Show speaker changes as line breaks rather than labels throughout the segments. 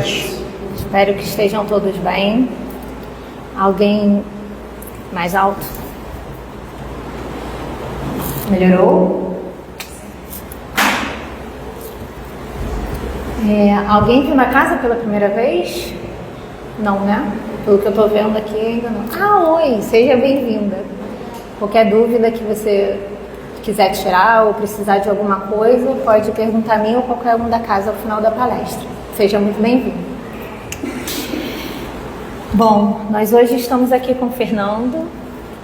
todos. Espero que estejam todos bem. Alguém mais alto? Melhorou? Alguém viu na casa pela primeira vez? Não, né? Pelo que eu tô vendo aqui ainda não. Oi, seja bem-vinda. Qualquer dúvida que você quiser tirar ou precisar de alguma coisa, pode perguntar a mim ou qualquer um da casa ao final da palestra. Seja muito bem-vindo. Bom, nós hoje estamos aqui com o Fernando.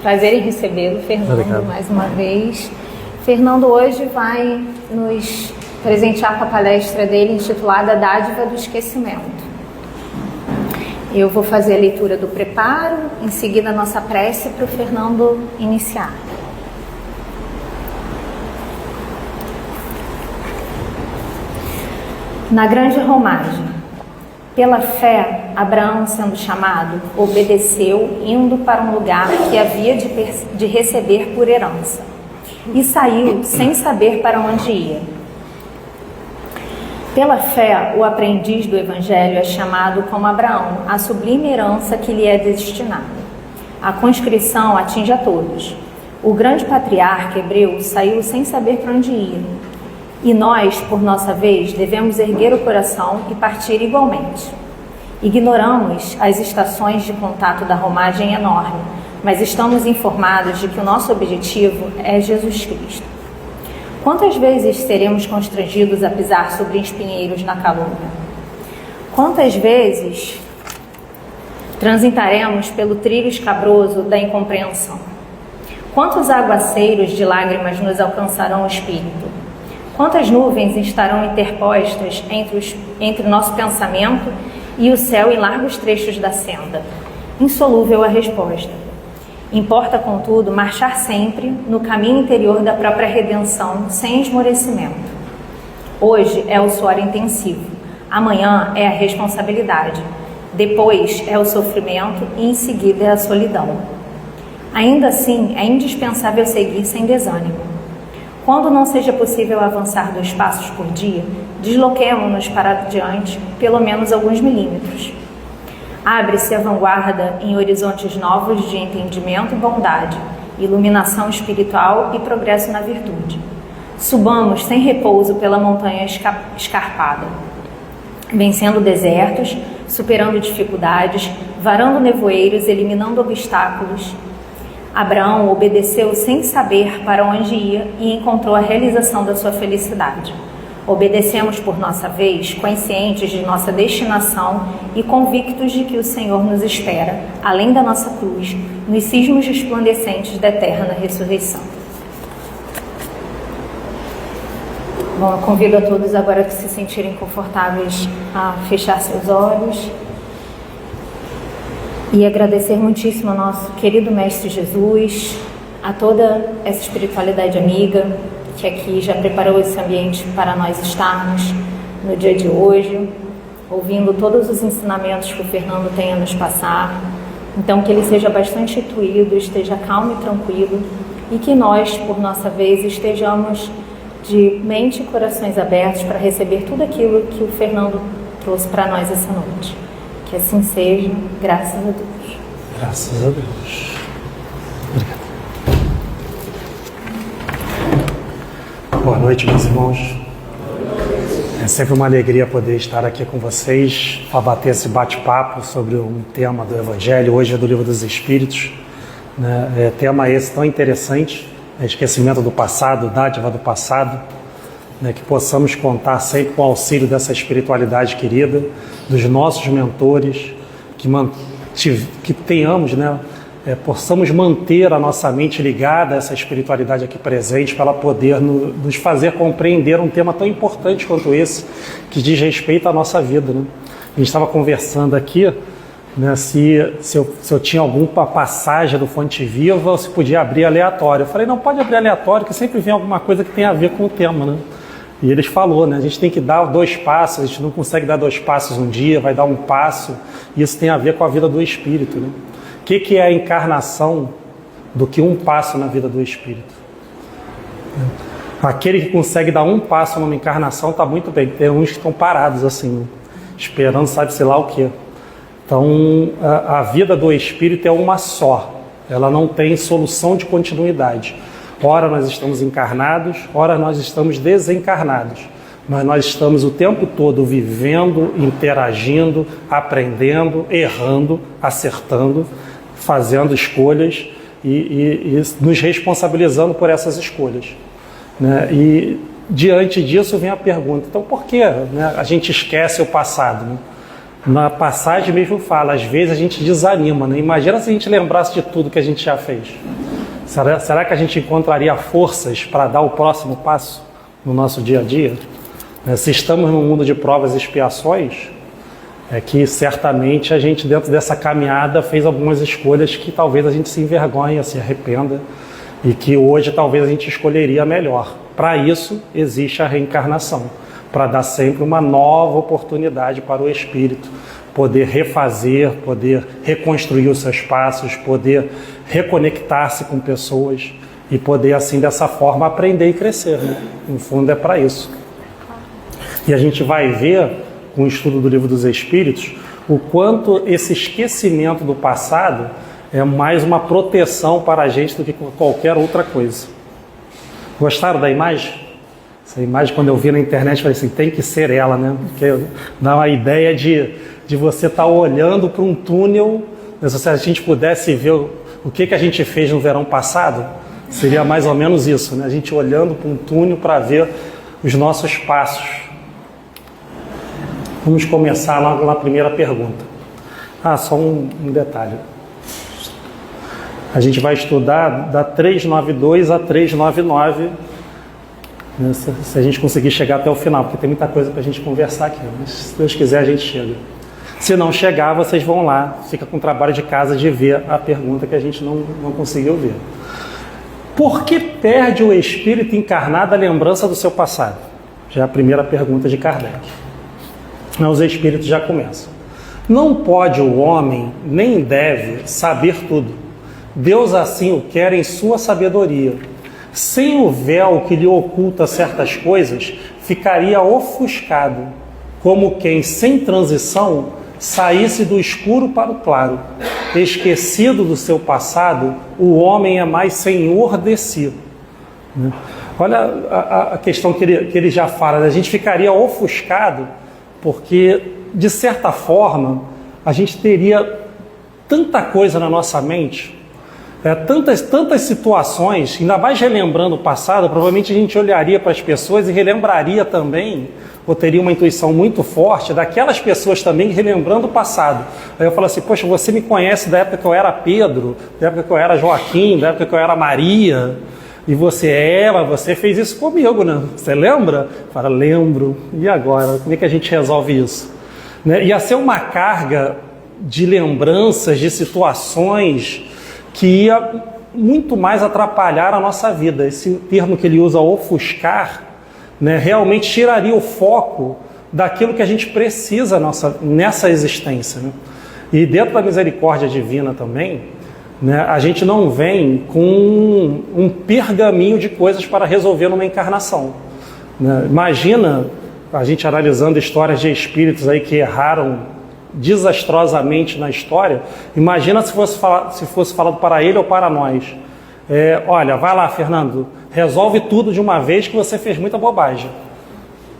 Prazer em recebê-lo, Fernando, obrigado. Mais uma vez. Fernando hoje vai nos presentear com a palestra dele intitulada Dádiva do Esquecimento. Eu vou fazer a leitura do preparo, em seguida a nossa prece para o Fernando iniciar. Na grande romagem, pela fé, Abraão, sendo chamado, obedeceu, indo para um lugar que havia de receber por herança, e saiu sem saber para onde ia. Pela fé, o aprendiz do Evangelho é chamado como Abraão, a sublime herança que lhe é destinada. A conscrição atinge a todos. O grande patriarca hebreu saiu sem saber para onde ia. E nós, por nossa vez, devemos erguer o coração e partir igualmente. Ignoramos as estações de contato da romagem enorme, mas estamos informados de que o nosso objetivo é Jesus Cristo. Quantas vezes seremos constrangidos a pisar sobre espinheiros na calúnia? Quantas vezes transitaremos pelo trilho escabroso da incompreensão? Quantos aguaceiros de lágrimas nos alcançarão o espírito? Quantas nuvens estarão interpostas entre o nosso pensamento e o céu em largos trechos da senda? Insolúvel a resposta. Importa, contudo, marchar sempre no caminho interior da própria redenção, sem esmorecimento. Hoje é o suor intensivo, amanhã é a responsabilidade, depois é o sofrimento e em seguida é a solidão. Ainda assim, é indispensável seguir sem desânimo. Quando não seja possível avançar 2 passos por dia, desloquemo-nos para diante pelo menos alguns milímetros. Abre-se a vanguarda em horizontes novos de entendimento e bondade, iluminação espiritual e progresso na virtude. Subamos sem repouso pela montanha escarpada, vencendo desertos, superando dificuldades, varando nevoeiros, eliminando obstáculos. Abraão obedeceu sem saber para onde ia e encontrou a realização da sua felicidade. Obedecemos por nossa vez, conscientes de nossa destinação e convictos de que o Senhor nos espera, além da nossa cruz, nos cismos resplandecentes da eterna ressurreição. Bom, eu convido a todos agora que se sentirem confortáveis a fechar seus olhos e agradecer muitíssimo ao nosso querido Mestre Jesus, a toda essa espiritualidade amiga, que aqui já preparou esse ambiente para nós estarmos no dia de hoje, ouvindo todos os ensinamentos que o Fernando tem a nos passar. Então, que ele seja bastante intuído, esteja calmo e tranquilo, e que nós, por nossa vez, estejamos de mente e corações abertos para receber tudo aquilo que o Fernando trouxe para nós essa noite. Que assim seja, graças a Deus.
Graças a Deus. Obrigado. Boa noite, meus irmãos. É sempre uma alegria poder estar aqui com vocês para bater esse bate-papo sobre um tema do Evangelho. Hoje é do Livro dos Espíritos, né? Tema esse tão interessante, esquecimento do passado, dádiva do passado, né? Que possamos contar sempre com o auxílio dessa espiritualidade querida, dos nossos mentores, que tenhamos, né? Possamos manter a nossa mente ligada a essa espiritualidade aqui presente para ela poder nos fazer compreender um tema tão importante quanto esse, que diz respeito à nossa vida, né? A gente estava conversando aqui, né, se eu tinha alguma passagem do Fonte Viva ou se podia abrir aleatório. Eu falei, não, pode abrir aleatório, que sempre vem alguma coisa que tem a ver com o tema, né? E eles falou, né, a gente tem que dar 2 passos, a gente não consegue dar 2 passos um dia, vai dar 1 passo, e isso tem a ver com a vida do espírito, né? O que é a encarnação do que 1 passo na vida do espírito? Aquele que consegue dar 1 passo numa encarnação está muito bem. Tem uns que estão parados assim, né? esperando sabe-se lá o quê. Então, a vida do espírito é uma só, ela não tem solução de continuidade. Ora nós estamos encarnados, ora nós estamos desencarnados, mas nós estamos o tempo todo vivendo, interagindo, aprendendo, errando, acertando, fazendo escolhas e nos responsabilizando por essas escolhas, né? E diante disso vem a pergunta, então por que, né, a gente esquece o passado, né? Na passagem mesmo fala, às vezes a gente desanima, né? Imagina se a gente lembrasse de tudo que a gente já fez. Será que a gente encontraria forças para dar o próximo passo no nosso dia a dia? Se estamos num mundo de provas e expiações, é que certamente a gente dentro dessa caminhada fez algumas escolhas que talvez a gente se envergonhe, se arrependa, e que hoje talvez a gente escolheria melhor. Para isso existe a reencarnação, para dar sempre uma nova oportunidade para o espírito poder refazer, poder reconstruir os seus passos, poder reconectar-se com pessoas e poder assim dessa forma aprender e crescer, né? No fundo é para isso. E a gente vai ver com o estudo do Livro dos Espíritos o quanto esse esquecimento do passado é mais uma proteção para a gente do que qualquer outra coisa. Gostaram da imagem? Essa imagem, quando eu vi na internet, eu falei assim, tem que ser ela, né? Porque dá uma ideia de você estar olhando para um túnel, se a gente pudesse ver o que a gente fez no verão passado, seria mais ou menos isso, né? A gente olhando para um túnel para ver os nossos passos. Vamos começar logo na primeira pergunta. Só um detalhe. A gente vai estudar da 392 a 399, né, se a gente conseguir chegar até o final, porque tem muita coisa para a gente conversar aqui, mas se Deus quiser a gente chega. Se não chegar, vocês vão lá, fica com o trabalho de casa de ver a pergunta que a gente não conseguiu ver. Por que perde o espírito encarnado a lembrança do seu passado? Já é a primeira pergunta de Kardec. Os espíritos já começam. Não pode o homem, nem deve, saber tudo. Deus assim o quer em sua sabedoria. Sem o véu que lhe oculta certas coisas, ficaria ofuscado, como quem, sem transição, saísse do escuro para o claro. Esquecido do seu passado, o homem é mais senhor de si. Olha a questão que ele já fala, a gente ficaria ofuscado, porque, de certa forma, a gente teria tanta coisa na nossa mente, tantas situações, ainda mais relembrando o passado, provavelmente a gente olharia para as pessoas e relembraria também, ou teria uma intuição muito forte daquelas pessoas também relembrando o passado. Aí eu falo assim, poxa, você me conhece da época que eu era Pedro, da época que eu era Joaquim, da época que eu era Maria, e mas você fez isso comigo, né? Você lembra? Fala, lembro. E agora? Como é que a gente resolve isso? Né? Ia ser uma carga de lembranças, de situações que ia muito mais atrapalhar a nossa vida. Esse termo que ele usa, ofuscar, né, realmente tiraria o foco daquilo que a gente precisa nessa existência. Né? E dentro da misericórdia divina também, né, a gente não vem com um pergaminho de coisas para resolver numa encarnação. Né? Imagina a gente analisando histórias de espíritos aí que erraram desastrosamente na história. Imagina se fosse falado para ele ou para nós. Olha, vai lá, Fernando, resolve tudo de uma vez que você fez muita bobagem.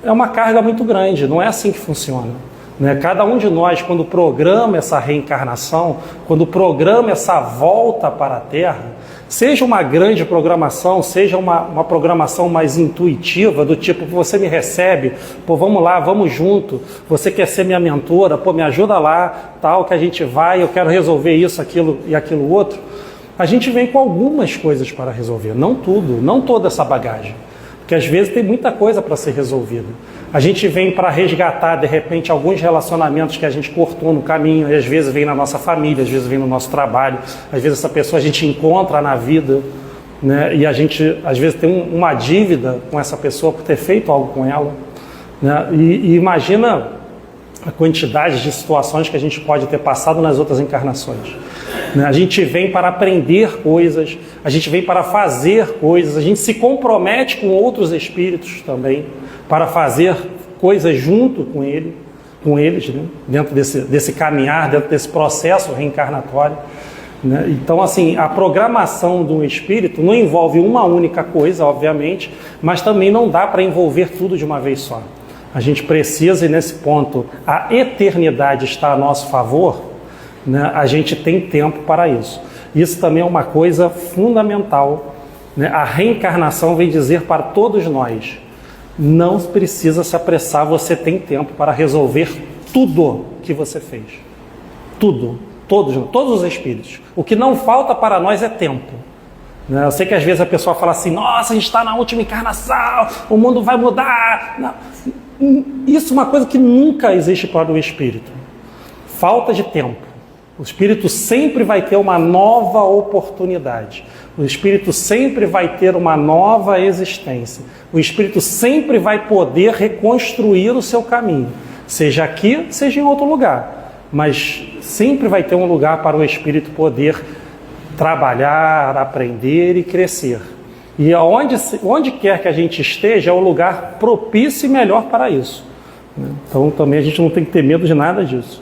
É uma carga muito grande, não é assim que funciona. Né? Cada um de nós, quando programa essa reencarnação, quando programa essa volta para a Terra, seja uma grande programação, seja uma programação mais intuitiva, do tipo, você me recebe, vamos lá, vamos junto, você quer ser minha mentora, me ajuda lá, tal, que a gente vai, eu quero resolver isso, aquilo e aquilo outro. A gente vem com algumas coisas para resolver, não tudo, não toda essa bagagem, porque às vezes tem muita coisa para ser resolvida. A gente vem para resgatar, de repente, alguns relacionamentos que a gente cortou no caminho, e às vezes vem na nossa família, às vezes vem no nosso trabalho, às vezes essa pessoa a gente encontra na vida, né? E a gente, às vezes, tem uma dívida com essa pessoa por ter feito algo com ela. Né? E imagina a quantidade de situações que a gente pode ter passado nas outras encarnações. Né? A gente vem para aprender coisas, a gente vem para fazer coisas, a gente se compromete com outros espíritos também, para fazer coisas junto com ele. com eles, né? Dentro desse caminhar, dentro desse processo reencarnatório. Né? Então, assim, a programação do espírito não envolve uma única coisa, obviamente, mas também não dá para envolver tudo de uma vez só. A gente precisa, e nesse ponto a eternidade está a nosso favor, né? A gente tem tempo para isso. Isso também é uma coisa fundamental, né? A reencarnação vem dizer para todos nós: não precisa se apressar, você tem tempo para resolver tudo que você fez. Tudo. Todos os espíritos. O que não falta para nós é tempo. Né? Eu sei que às vezes a pessoa fala assim: nossa, a gente está na última encarnação, o mundo vai mudar. Não. Isso é uma coisa que nunca existe para o espírito. Falta de tempo. O espírito sempre vai ter uma nova oportunidade. O espírito sempre vai ter uma nova existência. O espírito sempre vai poder reconstruir o seu caminho. Seja aqui, seja em outro lugar. Mas sempre vai ter um lugar para o espírito poder trabalhar, aprender e crescer. E onde quer que a gente esteja, é o lugar propício e melhor para isso. Então também a gente não tem que ter medo de nada disso.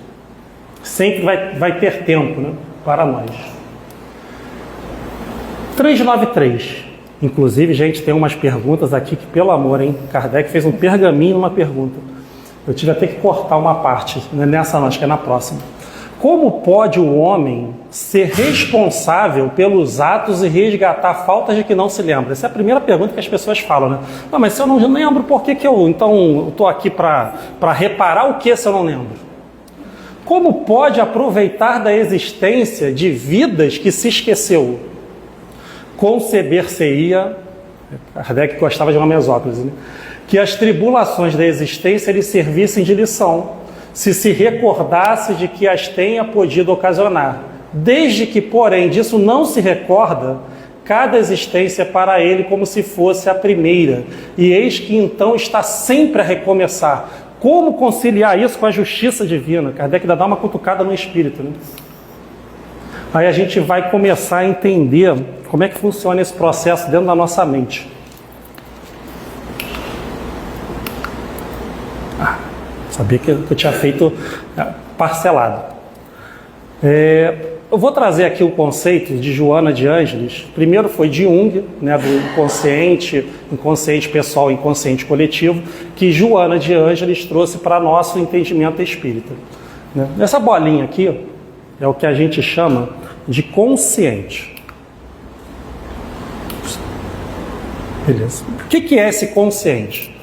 Sempre vai ter tempo, né, para nós. 393. Inclusive, gente, tem umas perguntas aqui que, pelo amor, hein? Kardec fez um pergaminho numa pergunta. Eu tive até que cortar uma parte, né? Nessa não, acho que é na próxima. Como pode o homem ser responsável pelos atos e resgatar faltas de que não se lembra? Essa é a primeira pergunta que as pessoas falam, né? Não, mas se eu não lembro, por que eu estou aqui para reparar o que se eu não lembro? Como pode aproveitar da existência de vidas que se esqueceu? Conceber-se-ia, Kardec gostava de uma mesóclise, né? Que as tribulações da existência lhe servissem de lição, se recordasse de que as tenha podido ocasionar. Desde que, porém, disso não se recorda, cada existência é para ele como se fosse a primeira, e eis que então está sempre a recomeçar. Como conciliar isso com a justiça divina? Kardec ainda dá uma cutucada no espírito, né? Aí a gente vai começar a entender como é que funciona esse processo dentro da nossa mente. Sabia que eu tinha feito parcelado. Eu vou trazer aqui o conceito de Joana de Ângeles. Primeiro foi de Jung, né, do inconsciente pessoal, inconsciente coletivo, que Joana de Ângeles trouxe para nosso entendimento espírita. Né? Essa bolinha aqui é o que a gente chama de consciente. Beleza. O que é esse consciente?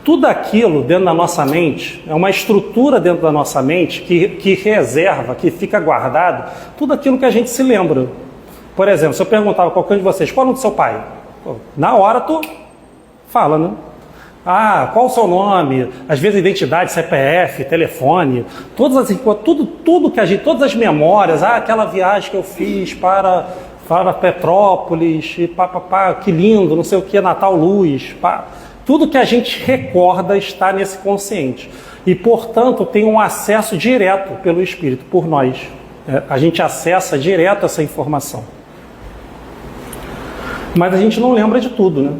Tudo aquilo dentro da nossa mente, é uma estrutura dentro da nossa mente que reserva, que fica guardado, tudo aquilo que a gente se lembra. Por exemplo, se eu perguntava a qualquer um de vocês, qual é o nome do seu pai? Na hora tu fala, né? Ah, qual o seu nome? Às vezes identidade, CPF, telefone, todas as memórias, aquela viagem que eu fiz para Petrópolis, que lindo, não sei o que, Natal Luz, tudo que a gente recorda está nesse consciente. E, portanto, tem um acesso direto pelo espírito, por nós. A gente acessa direto essa informação. Mas a gente não lembra de tudo, né?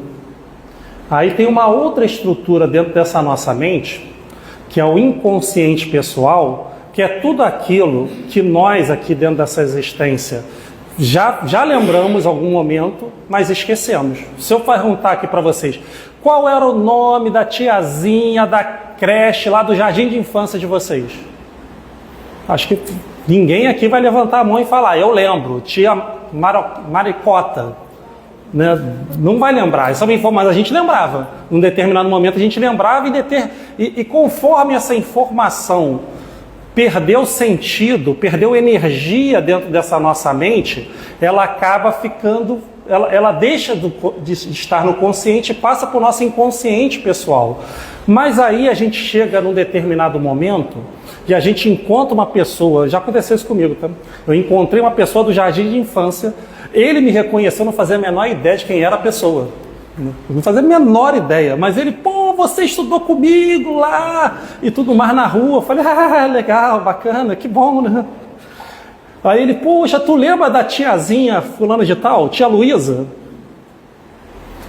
Aí tem uma outra estrutura dentro dessa nossa mente, que é o inconsciente pessoal, que é tudo aquilo que nós aqui dentro dessa existência já lembramos em algum momento, mas esquecemos. Se eu perguntar aqui para vocês, qual era o nome da tiazinha da creche lá do jardim de infância de vocês? Acho que ninguém aqui vai levantar a mão e falar, eu lembro, tia Maricota. Né? Não vai lembrar, isso é uma informação, mas a gente lembrava. Num determinado momento a gente lembrava e conforme essa informação perdeu sentido, perdeu energia dentro dessa nossa mente, ela acaba ficando, ela deixa de estar no consciente e passa para o nosso inconsciente pessoal. Mas aí a gente chega num determinado momento e a gente encontra uma pessoa, já aconteceu isso comigo, tá? Eu encontrei uma pessoa do jardim de infância, ele me reconheceu, não fazia a menor ideia de quem era a pessoa. Não fazia a menor ideia, mas ele, você estudou comigo lá e tudo mais na rua. Eu falei, legal, bacana, que bom, né? Aí ele, poxa, tu lembra da tiazinha fulana de tal, tia Luísa?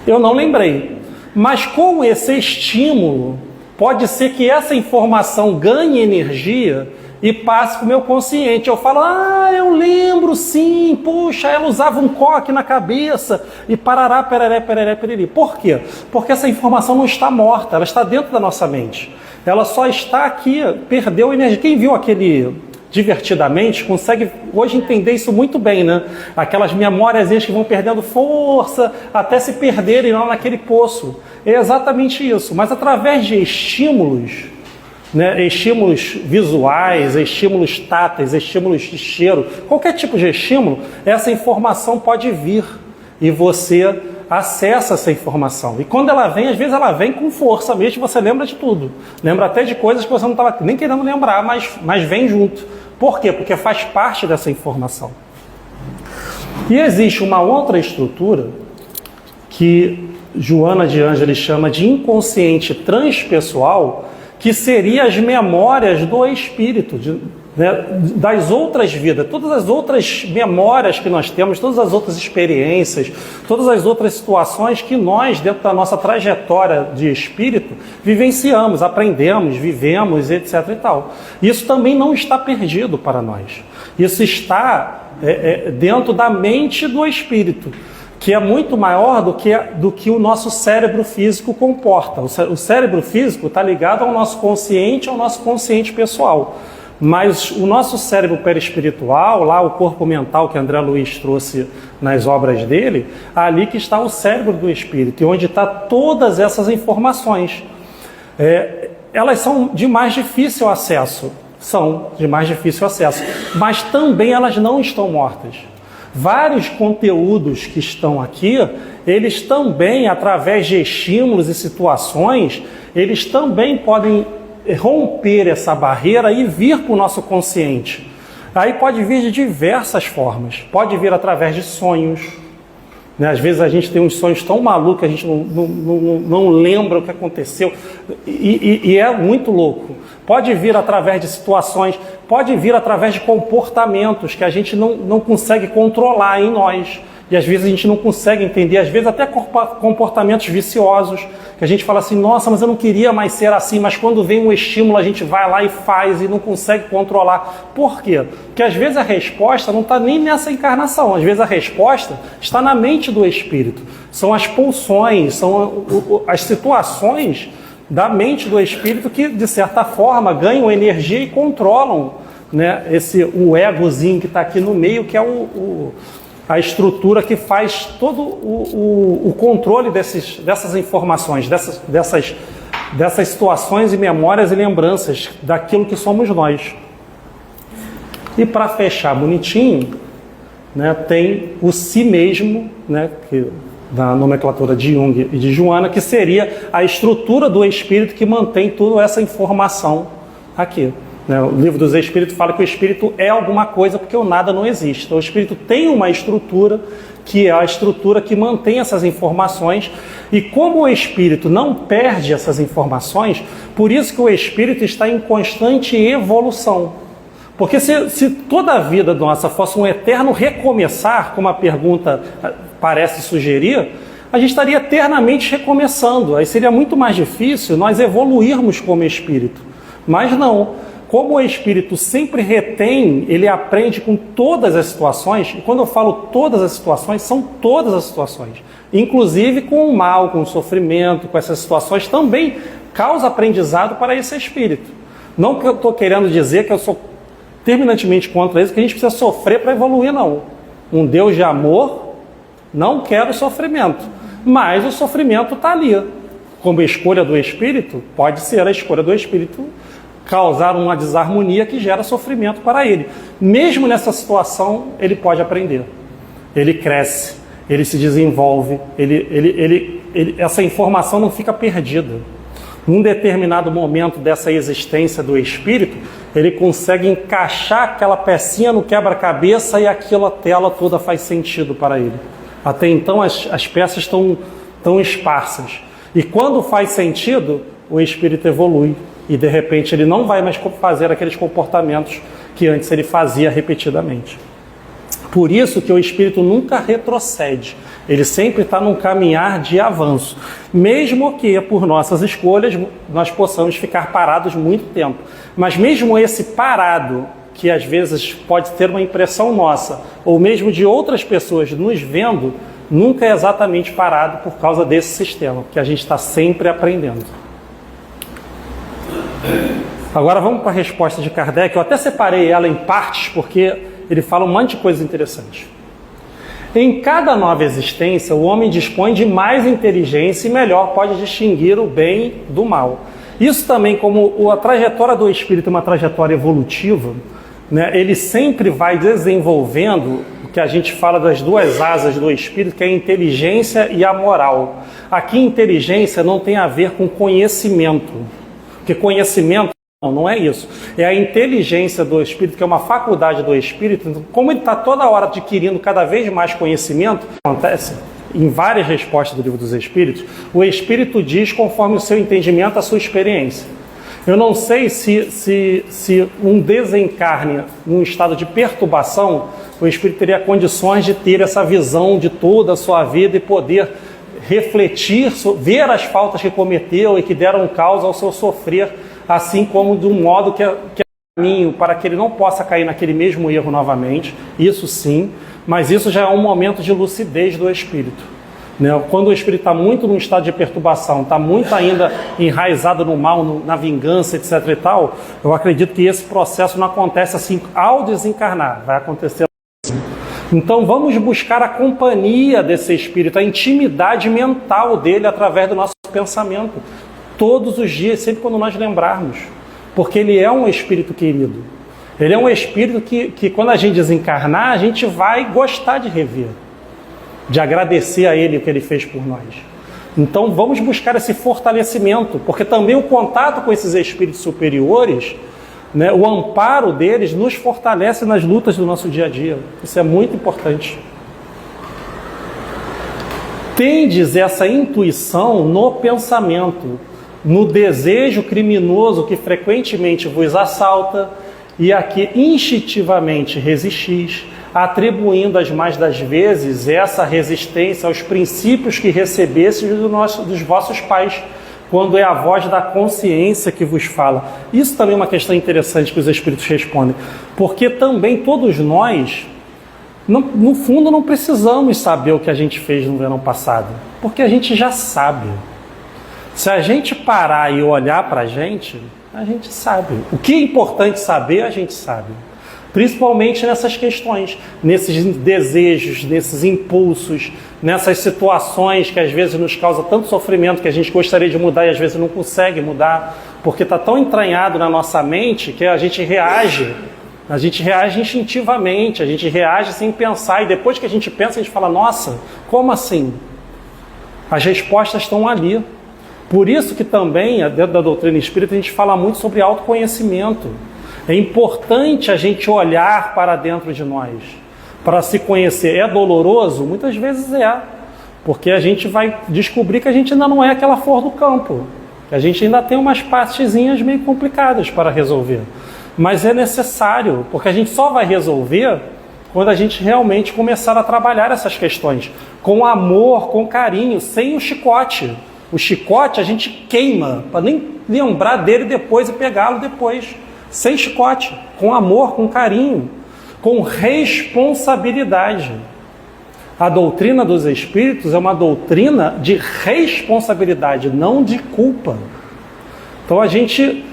Eu não lembrei, mas com esse estímulo pode ser que essa informação ganhe energia e passe para o meu consciente. Eu falo, eu lembro sim, puxa, ela usava um coque na cabeça e parará, pereré, pereré, pereri. Por quê? Porque essa informação não está morta, ela está dentro da nossa mente. Ela só está aqui, perdeu energia. Quem viu aquele Divertidamente consegue hoje entender isso muito bem, né? Aquelas memórias que vão perdendo força até se perderem lá naquele poço. É exatamente isso, mas através de estímulos, né, estímulos visuais, estímulos táteis, estímulos de cheiro, qualquer tipo de estímulo, essa informação pode vir e você acessa essa informação. E quando ela vem, às vezes ela vem com força mesmo, você lembra de tudo. Lembra até de coisas que você não estava nem querendo lembrar, mas vem junto. Por quê? Porque faz parte dessa informação. E existe uma outra estrutura que Joana de Ângeles chama de inconsciente transpessoal, que seria as memórias do espírito, né, das outras vidas, todas as outras memórias que nós temos, todas as outras experiências, todas as outras situações que nós, dentro da nossa trajetória de espírito, vivenciamos, aprendemos, vivemos, etc. e tal. Isso também não está perdido para nós. Isso está dentro da mente do espírito, que é muito maior do que o nosso cérebro físico comporta. O cérebro físico está ligado ao nosso consciente pessoal. Mas o nosso cérebro perispiritual, lá o corpo mental que André Luiz trouxe nas obras dele, ali que está o cérebro do espírito, e onde está todas essas informações. Elas são de mais difícil acesso, mas também elas não estão mortas. Vários conteúdos que estão aqui, eles também, através de estímulos e situações, eles também podem romper essa barreira e vir para o nosso consciente. Aí pode vir de diversas formas. Pode vir através de sonhos, né? Às vezes a gente tem uns sonhos tão malucos que a gente não lembra o que aconteceu e é muito louco. Pode vir através de situações, pode vir através de comportamentos que a gente não consegue controlar em nós. E às vezes a gente não consegue entender, às vezes até comportamentos viciosos, que a gente fala assim, nossa, mas eu não queria mais ser assim, mas quando vem um estímulo a gente vai lá e faz e não consegue controlar. Por quê? Porque às vezes a resposta não está nem nessa encarnação, às vezes a resposta está na mente do espírito. São as pulsões, são as situações da mente do espírito que, de certa forma, ganham energia e controlam, né, o egozinho que está aqui no meio, que é a estrutura que faz todo o controle dessas informações, dessas situações e memórias e lembranças daquilo que somos nós. E para fechar bonitinho, né, tem o si mesmo, né, que, da nomenclatura de Jung e de Joana, que seria a estrutura do espírito que mantém toda essa informação aqui. O Livro dos Espíritos fala que o espírito é alguma coisa porque o nada não existe. Então o espírito tem uma estrutura que é a estrutura que mantém essas informações, e como o espírito não perde essas informações, por isso que o espírito está em constante evolução. Porque se toda a vida nossa fosse um eterno recomeçar, como a pergunta parece sugerir, a gente estaria eternamente recomeçando. Aí seria muito mais difícil nós evoluirmos como espírito. Mas não. Como o espírito sempre retém, ele aprende com todas as situações, e quando eu falo todas as situações, são todas as situações, inclusive com o mal, com o sofrimento, com essas situações, também causa aprendizado para esse espírito. Não que eu estou querendo dizer que eu sou terminantemente contra isso, que a gente precisa sofrer para evoluir, não. Um Deus de amor não quer o sofrimento, mas o sofrimento está ali. Como escolha do espírito, pode ser a escolha do espírito causar uma desarmonia que gera sofrimento para ele. Mesmo nessa situação, ele pode aprender. Ele cresce, ele se desenvolve, essa informação não fica perdida. Num determinado momento dessa existência do espírito, ele consegue encaixar aquela pecinha no quebra-cabeça e aquela tela toda faz sentido para ele. Até então as peças estão esparsas. E quando faz sentido, o espírito evolui. E de repente ele não vai mais fazer aqueles comportamentos que antes ele fazia repetidamente. Por isso que o espírito nunca retrocede, ele sempre está num caminhar de avanço, mesmo que por nossas escolhas nós possamos ficar parados muito tempo. Mas mesmo esse parado, que às vezes pode ter uma impressão nossa, ou mesmo de outras pessoas nos vendo, nunca é exatamente parado por causa desse sistema, porque a gente está sempre aprendendo. Agora vamos para a resposta de Kardec. Eu até separei ela em partes, porque ele fala um monte de coisas interessantes. Em cada nova existência, o homem dispõe de mais inteligência e melhor pode distinguir o bem do mal. Isso também, como a trajetória do espírito é uma trajetória evolutiva, né, ele sempre vai desenvolvendo o que a gente fala das duas asas do espírito, que é a inteligência e a moral. Aqui, inteligência não tem a ver com conhecimento, porque conhecimento não é isso. É a inteligência do espírito, que é uma faculdade do espírito. Como ele está toda hora adquirindo cada vez mais conhecimento, acontece em várias respostas do Livro dos Espíritos, o espírito diz conforme o seu entendimento, a sua experiência. Eu não sei se um desencarne num estado de perturbação, o espírito teria condições de ter essa visão de toda a sua vida e poder refletir, ver as faltas que cometeu e que deram causa ao seu sofrer, assim como de um modo que é caminho para que ele não possa cair naquele mesmo erro novamente. Isso sim, mas isso já é um momento de lucidez do espírito, né? Quando o espírito está muito num estado de perturbação, está muito ainda enraizado no mal, na vingança, etc. e tal, eu acredito que esse processo não acontece assim ao desencarnar, vai acontecer assim. Então vamos buscar a companhia desse espírito, a intimidade mental dele através do nosso pensamento, todos os dias, sempre quando nós lembrarmos, porque ele é um espírito querido. Ele é um espírito que quando a gente desencarnar, a gente vai gostar de rever, de agradecer a ele o que ele fez por nós. Então vamos buscar esse fortalecimento, porque também o contato com esses espíritos superiores, né, o amparo deles nos fortalece nas lutas do nosso dia a dia. Isso é muito importante. Tendes essa intuição no pensamento, no desejo criminoso que frequentemente vos assalta e a que instintivamente resistis, atribuindo as mais das vezes essa resistência aos princípios que recebestes dos vossos pais, quando é a voz da consciência que vos fala. Isso também é uma questão interessante que os espíritos respondem, porque também todos nós, no fundo, não precisamos saber o que a gente fez no verão passado, porque a gente já sabe. Se a gente parar e olhar para a gente sabe. O que é importante saber, a gente sabe. Principalmente nessas questões, nesses desejos, nesses impulsos, nessas situações que às vezes nos causam tanto sofrimento que a gente gostaria de mudar e às vezes não consegue mudar, porque está tão entranhado na nossa mente que a gente reage instintivamente, a gente reage sem pensar, e depois que a gente pensa, a gente fala, nossa, como assim? As respostas estão ali. Por isso que também, dentro da doutrina espírita, a gente fala muito sobre autoconhecimento. É importante a gente olhar para dentro de nós, para se conhecer. É doloroso? Muitas vezes é, porque a gente vai descobrir que a gente ainda não é aquela flor do campo, que a gente ainda tem umas partezinhas meio complicadas para resolver. Mas é necessário, porque a gente só vai resolver quando a gente realmente começar a trabalhar essas questões, com amor, com carinho, sem o chicote. O chicote a gente queima, para nem lembrar dele depois e pegá-lo depois. Sem chicote, com amor, com carinho, com responsabilidade. A doutrina dos espíritos é uma doutrina de responsabilidade, não de culpa. Então a gente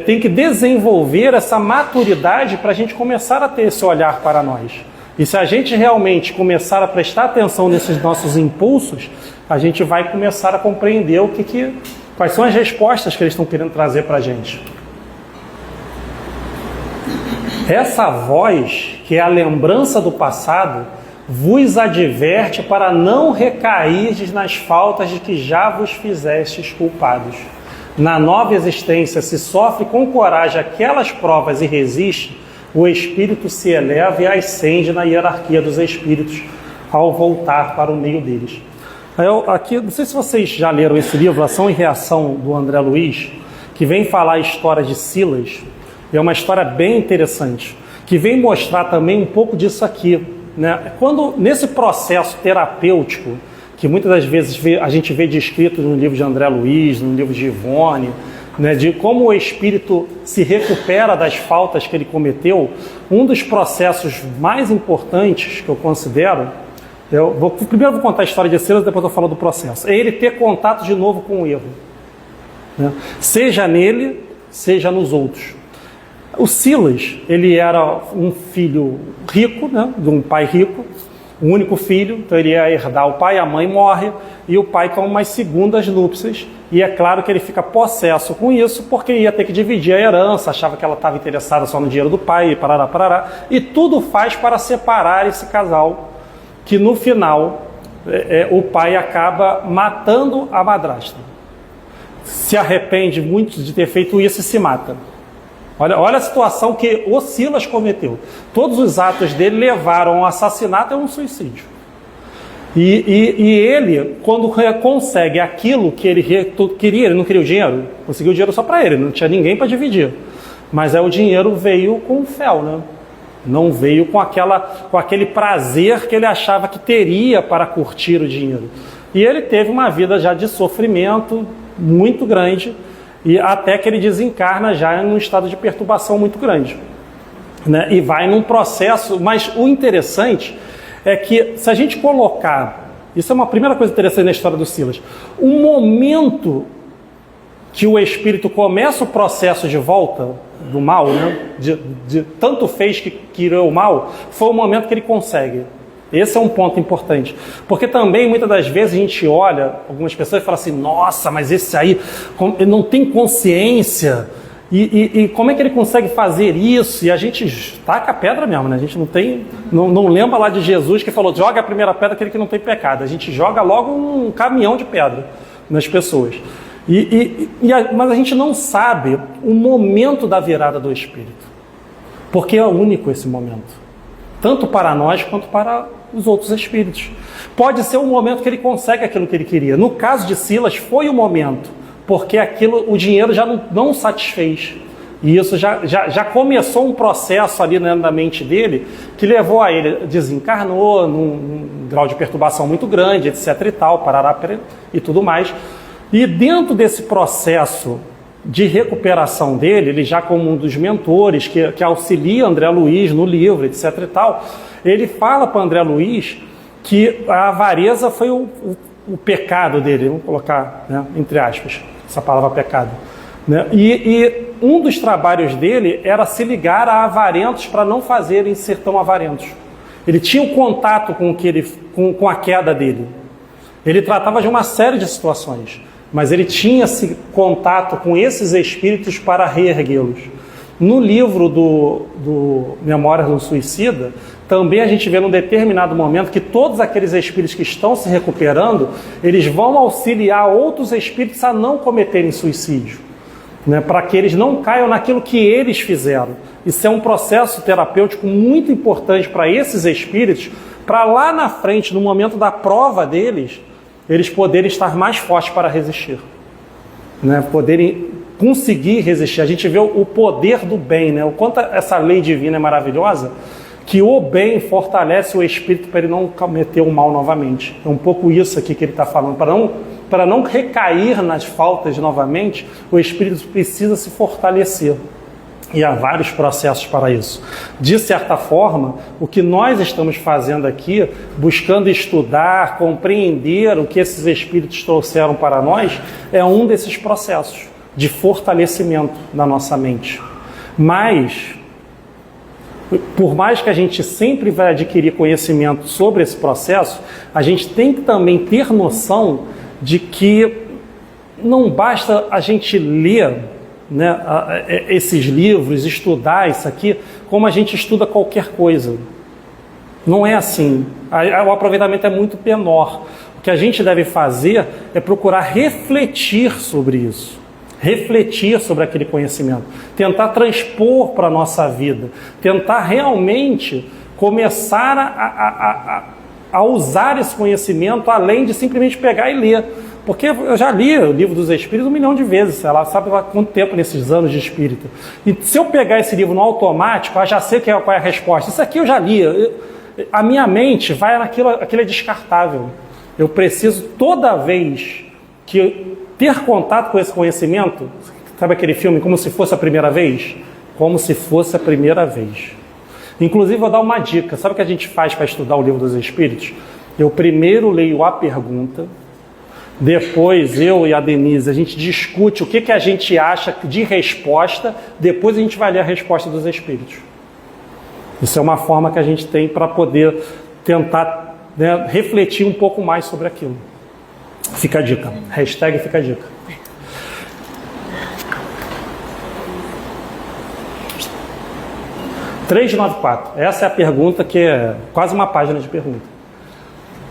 tem que desenvolver essa maturidade para a gente começar a ter esse olhar para nós. E se a gente realmente começar a prestar atenção nesses nossos impulsos, a gente vai começar a compreender quais são as respostas que eles estão querendo trazer para a gente. Essa voz, que é a lembrança do passado, vos adverte para não recairdes nas faltas de que já vos fizestes culpados. Na nova existência, se sofre com coragem aquelas provas e resiste, o espírito se eleva e ascende na hierarquia dos espíritos ao voltar para o meio deles. Aqui, não sei se vocês já leram esse livro, Ação e Reação, do André Luiz, que vem falar a história de Silas. É uma história bem interessante, que vem mostrar também um pouco disso aqui, né? Quando, nesse processo terapêutico, que muitas das vezes a gente vê descrito no livro de André Luiz, no livro de Ivone, né, de como o espírito se recupera das faltas que ele cometeu, um dos processos mais importantes que eu considero, primeiro vou contar a história de Silas, depois eu falo do processo, é ele ter contato de novo com o erro, né? Seja nele, seja nos outros. O Silas, ele era um filho rico, né, de um pai rico, o único filho, então ele ia herdar o pai, a mãe morre, e o pai toma umas segundas núpcias, e é claro que ele fica possesso com isso, porque ia ter que dividir a herança, achava que ela estava interessada só no dinheiro do pai, e tudo faz para separar esse casal, que no final o pai acaba matando a madrasta. Se arrepende muito de ter feito isso e se mata. Olha a situação que o Silas cometeu. Todos os atos dele levaram ao assassinato e a um suicídio. E ele, quando consegue aquilo que ele queria, ele não queria o dinheiro, conseguiu o dinheiro só para ele, não tinha ninguém para dividir. Mas o dinheiro veio com fel, né? Não veio com aquele prazer que ele achava que teria para curtir o dinheiro. E ele teve uma vida já de sofrimento muito grande, e até que ele desencarna já num estado de perturbação muito grande, né? E vai num processo, mas o interessante é que se a gente colocar, isso é uma primeira coisa interessante na história do Silas, o momento que o espírito começa o processo de volta do mal, né? de tanto fez que criou o mal, foi o momento que ele consegue. Esse é um ponto importante, porque também muitas das vezes a gente olha algumas pessoas e fala assim, nossa, mas esse aí ele não tem consciência, e como é que ele consegue fazer isso? E a gente taca a pedra mesmo, né? A gente não lembra lá de Jesus que falou, joga a primeira pedra aquele que não tem pecado, a gente joga logo um caminhão de pedra nas pessoas, mas a gente não sabe o momento da virada do espírito, porque é único esse momento, tanto para nós quanto para os outros espíritos. Pode ser um momento que ele consegue aquilo que ele queria. No caso de Silas, foi o momento, porque o dinheiro já não satisfez. E isso já começou um processo ali na mente dele, que levou a ele, desencarnou num grau de perturbação muito grande, etc e tal, e tudo mais. E dentro desse processo de recuperação dele, ele já como um dos mentores que auxilia André Luiz no livro, etc e tal, ele fala para André Luiz que a avareza foi o pecado dele, vamos colocar, né, entre aspas, essa palavra pecado, né? E um dos trabalhos dele era se ligar a avarentos para não fazerem ser tão avarentos. Ele tinha um contato com a queda dele. Ele tratava de uma série de situações, mas ele tinha esse contato com esses espíritos para reerguê-los. No livro do Memórias do Suicida, também a gente vê num determinado momento que todos aqueles espíritos que estão se recuperando, eles vão auxiliar outros espíritos a não cometerem suicídio, né, para que eles não caiam naquilo que eles fizeram. Isso é um processo terapêutico muito importante para esses espíritos, para lá na frente, no momento da prova deles, eles poderem estar mais fortes para resistir, né, poderem conseguir resistir. A gente vê o poder do bem, né, o quanto essa lei divina é maravilhosa, que o bem fortalece o espírito para ele não cometer o mal novamente. É um pouco isso aqui que ele está falando. Para não recair nas faltas novamente, o espírito precisa se fortalecer. E há vários processos para isso. De certa forma, o que nós estamos fazendo aqui, buscando estudar, compreender o que esses espíritos trouxeram para nós, é um desses processos de fortalecimento da nossa mente. Mas, por mais que a gente sempre vai adquirir conhecimento sobre esse processo, a gente tem que também ter noção de que não basta a gente ler, né, esses livros, estudar isso aqui, como a gente estuda qualquer coisa. Não é assim. O aproveitamento é muito menor. O que a gente deve fazer é procurar refletir sobre isso. Refletir sobre aquele conhecimento, tentar transpor para a nossa vida, tentar realmente começar a usar esse conhecimento além de simplesmente pegar e ler. Porque eu já li o Livro dos Espíritos 1 milhão de vezes, sei lá, sabe há quanto tempo nesses anos de espírita. E se eu pegar esse livro no automático, eu já sei qual é a resposta. Isso aqui eu já li. a minha mente vai naquilo, aquilo é descartável. Eu preciso toda vez que ter contato com esse conhecimento, sabe aquele filme Como Se Fosse a Primeira Vez? Como se fosse a primeira vez. Inclusive, vou dar uma dica. Sabe o que a gente faz para estudar o Livro dos Espíritos? Eu primeiro leio a pergunta, depois eu e a Denise, a gente discute o que a gente acha de resposta, depois a gente vai ler a resposta dos Espíritos. Isso é uma forma que a gente tem para poder tentar, né, refletir um pouco mais sobre aquilo. Fica a dica. Hashtag fica a dica. 394. Essa é a pergunta que é quase uma página de pergunta.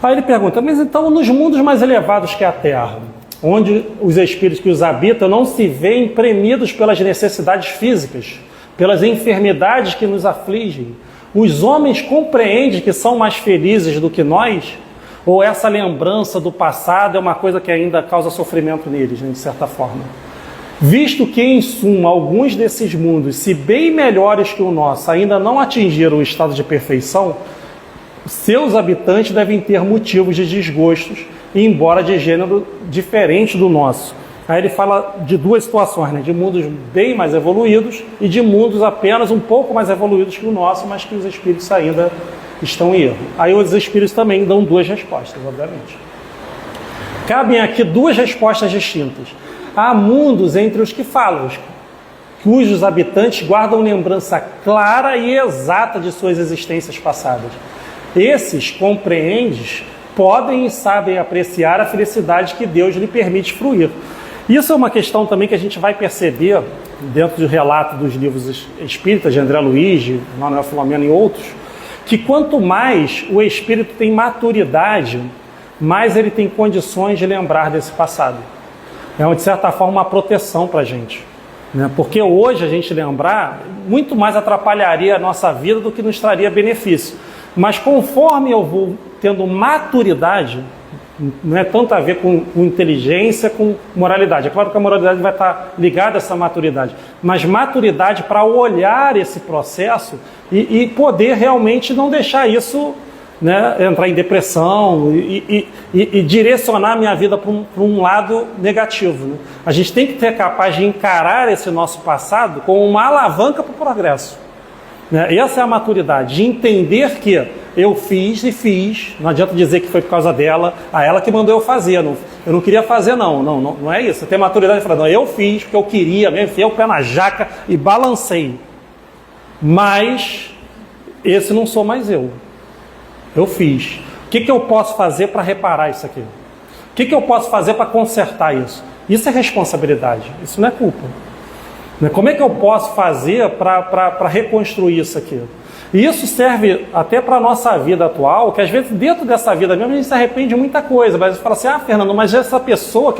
Aí ele pergunta, mas então nos mundos mais elevados que a Terra, onde os espíritos que os habitam não se veem premidos pelas necessidades físicas, pelas enfermidades que nos afligem, os homens compreendem que são mais felizes do que nós? Ou essa lembrança do passado é uma coisa que ainda causa sofrimento neles, né, de certa forma? Visto que, em suma, alguns desses mundos, se bem melhores que o nosso, ainda não atingiram o estado de perfeição, seus habitantes devem ter motivos de desgostos, embora de gênero diferente do nosso. Aí ele fala de duas situações, né? De mundos bem mais evoluídos e de mundos apenas um pouco mais evoluídos que o nosso, mas que os espíritos ainda estão em erro. Aí os espíritos também dão duas respostas, obviamente. Cabem aqui duas respostas distintas. Há mundos entre os que falam, cujos habitantes guardam lembrança clara e exata de suas existências passadas. Esses compreendes podem e sabem apreciar a felicidade que Deus lhe permite fruir. Isso é uma questão também que a gente vai perceber dentro do relato dos livros espíritas de André Luiz, Manuel Filomeno e outros, que quanto mais o espírito tem maturidade, mais ele tem condições de lembrar desse passado. É, de certa forma, uma proteção para a gente, né? Porque hoje a gente lembrar muito mais atrapalharia a nossa vida do que nos traria benefício. Mas conforme eu vou tendo maturidade, não é tanto a ver com inteligência, com moralidade. É claro que a moralidade vai estar ligada a essa maturidade, mas maturidade para olhar esse processo e poder realmente não deixar isso, né, entrar em depressão e direcionar a minha vida para um lado negativo, né? A gente tem que ser capaz de encarar esse nosso passado como uma alavanca para o progresso, né? Essa é a maturidade, de entender que eu fiz e fiz, não adianta dizer que foi por causa dela, a ela que mandou eu fazer, eu não queria fazer não é isso. Ter maturidade e falar, não, eu fiz porque eu queria, mesmo enfiei o pé na jaca e balancei, mas esse não sou mais eu. Eu fiz. O que eu posso fazer para reparar isso aqui? O que eu posso fazer para consertar isso? Isso é responsabilidade, isso não é culpa. Como é que eu posso fazer para reconstruir isso aqui? E isso serve até para a nossa vida atual, que às vezes dentro dessa vida mesmo a gente se arrepende de muita coisa, mas você fala assim, Fernando, mas essa pessoa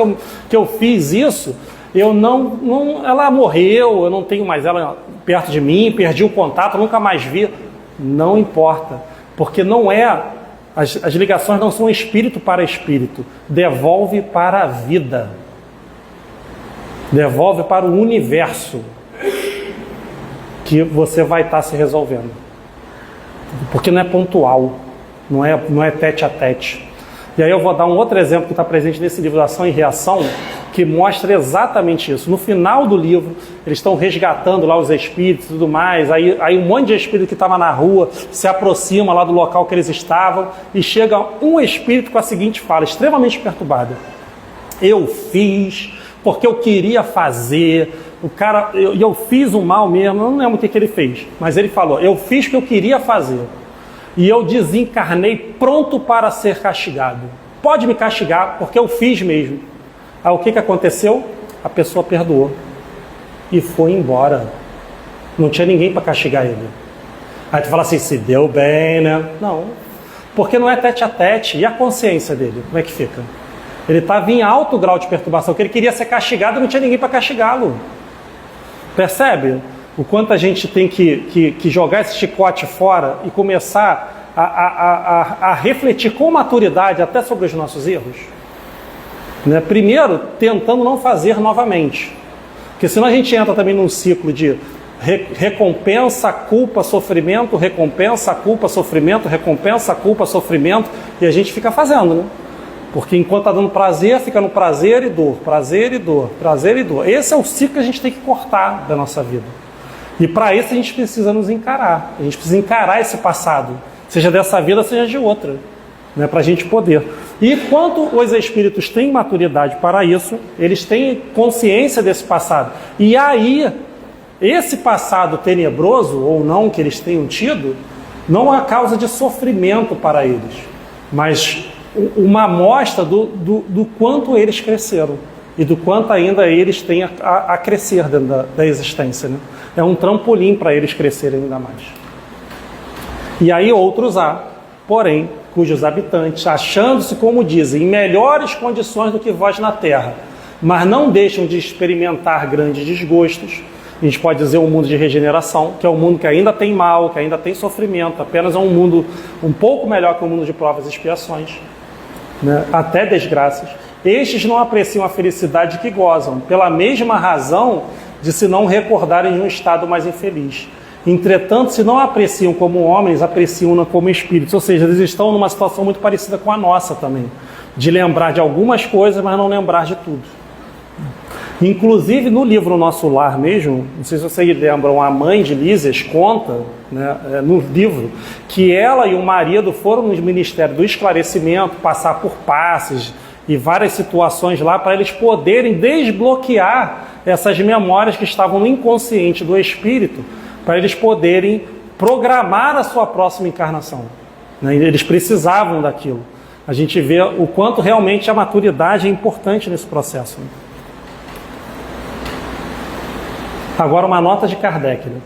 que eu fiz isso, ela morreu, eu não tenho mais ela perto de mim, perdi o contato, nunca mais vi. Não importa. Porque não é, as ligações não são espírito para espírito, devolve para a vida, devolve para o universo que você vai estar se resolvendo, porque não é pontual, não é tete a tete. E aí eu vou dar um outro exemplo que está presente nesse livro, Ação e Reação, que mostra exatamente isso. No final do livro, eles estão resgatando lá os espíritos e tudo mais, aí um monte de espírito que estava na rua se aproxima lá do local que eles estavam, e chega um espírito com a seguinte fala, extremamente perturbada: eu fiz porque eu queria fazer, eu fiz o mal mesmo, eu não lembro o que ele fez, mas ele falou, eu fiz o que eu queria fazer, e eu desencarnei pronto para ser castigado. Pode me castigar, porque eu fiz mesmo. Aí o que aconteceu? A pessoa perdoou e foi embora. Não tinha ninguém para castigar ele. Aí tu fala assim, se deu bem, né? Não, porque não é tete a tete. E a consciência dele, como é que fica? Ele estava em alto grau de perturbação, que ele queria ser castigado e não tinha ninguém para castigá-lo. Percebe? O quanto a gente tem que jogar esse chicote fora e começar a refletir com maturidade até sobre os nossos erros. Né? Primeiro, tentando não fazer novamente. Porque senão a gente entra também num ciclo de recompensa, culpa, sofrimento, recompensa, culpa, sofrimento, recompensa, culpa, sofrimento, e a gente fica fazendo, né? Porque enquanto está dando prazer, fica no prazer e dor, prazer e dor, prazer e dor. Esse é o ciclo que a gente tem que cortar da nossa vida. E para isso a gente precisa nos encarar. A gente precisa encarar esse passado, seja dessa vida, seja de outra, né? Para a gente poder. E quando os espíritos têm maturidade para isso, eles têm consciência desse passado. E aí, esse passado tenebroso, ou não, que eles tenham tido, não é causa de sofrimento para eles, mas uma amostra do quanto eles cresceram e do quanto ainda eles têm a crescer dentro da existência, né? É um trampolim para eles crescerem ainda mais. E aí outros há, porém, cujos habitantes, achando-se, como dizem, em melhores condições do que vós na terra, mas não deixam de experimentar grandes desgostos. A gente pode dizer um mundo de regeneração, que é um mundo que ainda tem mal, que ainda tem sofrimento, apenas é um mundo um pouco melhor que o mundo de provas e expiações, né? Até desgraças. Estes não apreciam a felicidade que gozam, pela mesma razão de se não recordarem de um estado mais infeliz. Entretanto, se não apreciam como homens, apreciam-na como espíritos. Ou seja, eles estão numa situação muito parecida com a nossa também, de lembrar de algumas coisas, mas não lembrar de tudo. Inclusive, no livro Nosso Lar mesmo, não sei se vocês lembram, a mãe de Lísias conta, né, no livro, que ela e o marido foram no Ministério do Esclarecimento, passar por passes e várias situações lá, para eles poderem desbloquear essas memórias que estavam no inconsciente do espírito, para eles poderem programar a sua próxima encarnação, né? Eles precisavam daquilo. A gente vê o quanto realmente a maturidade é importante nesse processo, né? Agora uma nota de Kardec, né?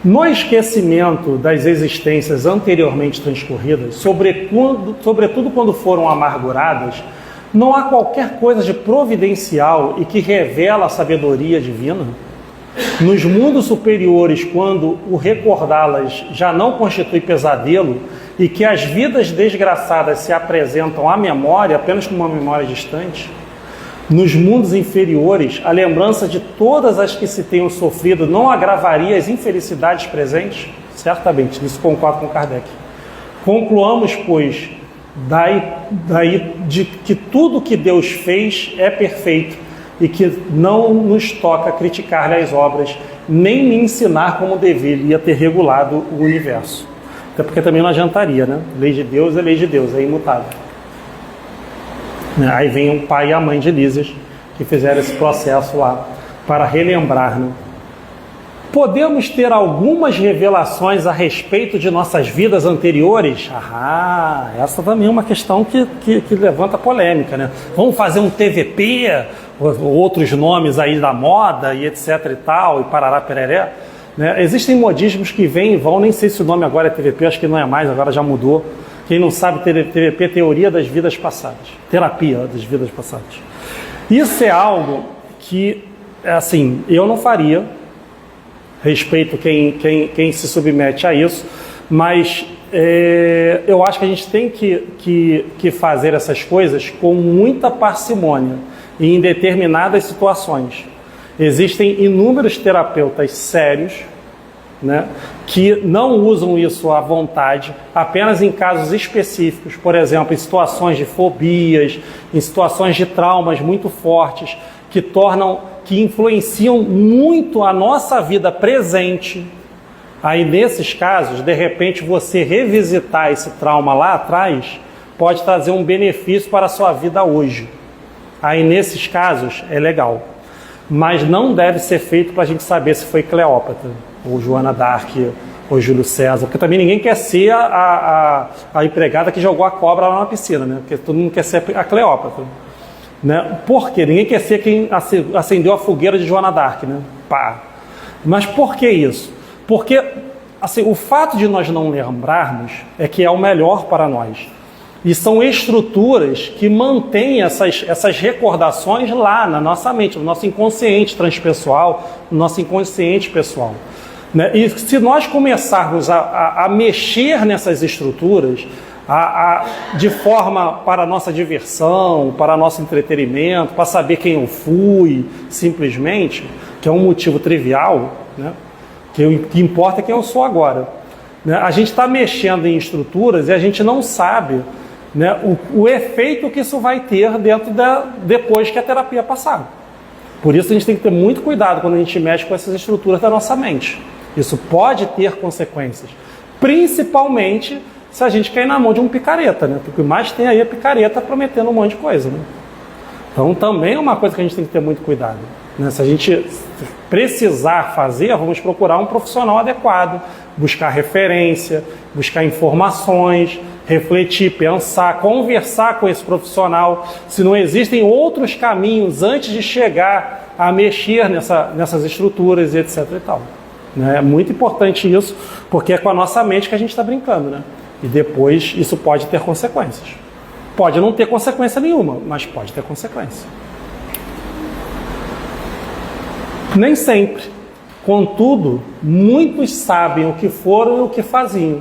No esquecimento das existências anteriormente transcorridas, sobretudo quando foram amarguradas, não há qualquer coisa de providencial e que revela a sabedoria divina? Nos mundos superiores, quando o recordá-las já não constitui pesadelo e que as vidas desgraçadas se apresentam à memória apenas como uma memória distante? Nos mundos inferiores, a lembrança de todas as que se tenham sofrido não agravaria as infelicidades presentes? Certamente, nisso concordo com Kardec. Concluamos, pois, daí de que tudo que Deus fez é perfeito e que não nos toca criticar-lhe as obras, nem me ensinar como deveria ter regulado o universo. Até porque também não adiantaria, né? Lei de Deus é lei de Deus, é imutável. Aí vem o pai e a mãe de Lísias, que fizeram esse processo lá, para relembrar, né? Podemos ter algumas revelações a respeito de nossas vidas anteriores? Essa também é uma questão que levanta polêmica, né? Vamos fazer um TVP, outros nomes aí da moda e etc e tal, e parará pereré, né? Existem modismos que vêm e vão, nem sei se o nome agora é TVP, acho que não é mais, agora já mudou. Quem não sabe, TVP, Teoria das Vidas Passadas, Terapia das Vidas Passadas. Isso é algo que, assim, eu não faria, respeito quem se submete a isso, mas eu acho que a gente tem que fazer essas coisas com muita parcimônia e em determinadas situações. Existem inúmeros terapeutas sérios, né, que não usam isso à vontade, apenas em casos específicos, por exemplo, em situações de fobias, em situações de traumas muito fortes, que influenciam muito a nossa vida presente. Aí, nesses casos, de repente, você revisitar esse trauma lá atrás pode trazer um benefício para a sua vida hoje. Aí, nesses casos, é legal. Mas não deve ser feito para a gente saber se foi Cleópatra, ou Joana d'Arc, ou Júlio César, porque também ninguém quer ser a empregada que jogou a cobra lá na piscina, né? Porque todo mundo quer ser a Cleópatra, né? Por quê? Ninguém quer ser quem acendeu a fogueira de Joana d'Arc, né? Pá. Mas por que isso? Porque assim, o fato de nós não lembrarmos é que é o melhor para nós. E são estruturas que mantêm essas recordações lá na nossa mente, no nosso inconsciente transpessoal, no nosso inconsciente pessoal, né? E se nós começarmos a mexer nessas estruturas, de forma para a nossa diversão, para nosso entretenimento, para saber quem eu fui, simplesmente, que é um motivo trivial, né? O que importa é quem eu sou agora. Né? A gente está mexendo em estruturas e a gente não sabe, né, o efeito que isso vai ter depois que a terapia passar. Por isso a gente tem que ter muito cuidado quando a gente mexe com essas estruturas da nossa mente. Isso pode ter consequências, principalmente se a gente cair na mão de um picareta, né? Porque o que mais tem aí é picareta prometendo um monte de coisa, né? Então também é uma coisa que a gente tem que ter muito cuidado, né? Se a gente precisar fazer, vamos procurar um profissional adequado, buscar referência, buscar informações, refletir, pensar, conversar com esse profissional, se não existem outros caminhos antes de chegar a mexer nessas estruturas e etc e tal. Né? É muito importante isso, porque é com a nossa mente que a gente está brincando, né? E depois isso pode ter consequências. Pode não ter consequência nenhuma, mas pode ter consequência. Nem sempre. Contudo, muitos sabem o que foram e o que faziam.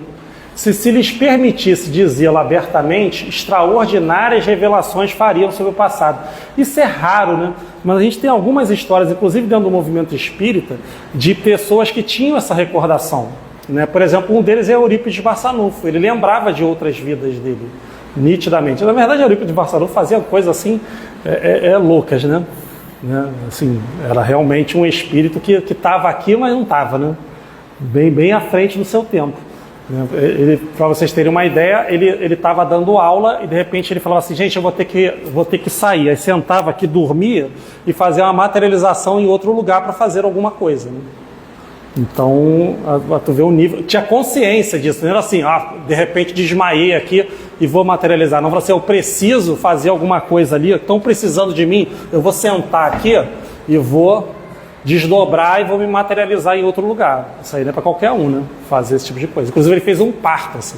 Se lhes permitisse dizê-lo abertamente, extraordinárias revelações fariam sobre o passado. Isso é raro, né? Mas a gente tem algumas histórias, inclusive dentro do movimento espírita, de pessoas que tinham essa recordação. Né? Por exemplo, um deles é Eurípides Barçanufo. Ele lembrava de outras vidas dele, nitidamente. Na verdade, Eurípides Barçanufo fazia coisas assim, loucas, né? Assim, era realmente um espírito que estava aqui, mas não estava, né? Bem à frente do seu tempo. Para vocês terem uma ideia, ele estava dando aula e de repente ele falava assim: gente, eu vou ter que sair. Aí sentava aqui, dormia e fazia uma materialização em outro lugar para fazer alguma coisa, né? Então, tu vê o nível, tinha consciência disso, não era assim, de repente desmaiei aqui e vou materializar. Não, assim, eu preciso fazer alguma coisa ali, estão precisando de mim, eu vou sentar aqui e vou desdobrar e vou me materializar em outro lugar. Isso aí não é para qualquer um, né? Fazer esse tipo de coisa. Inclusive ele fez um parto, assim.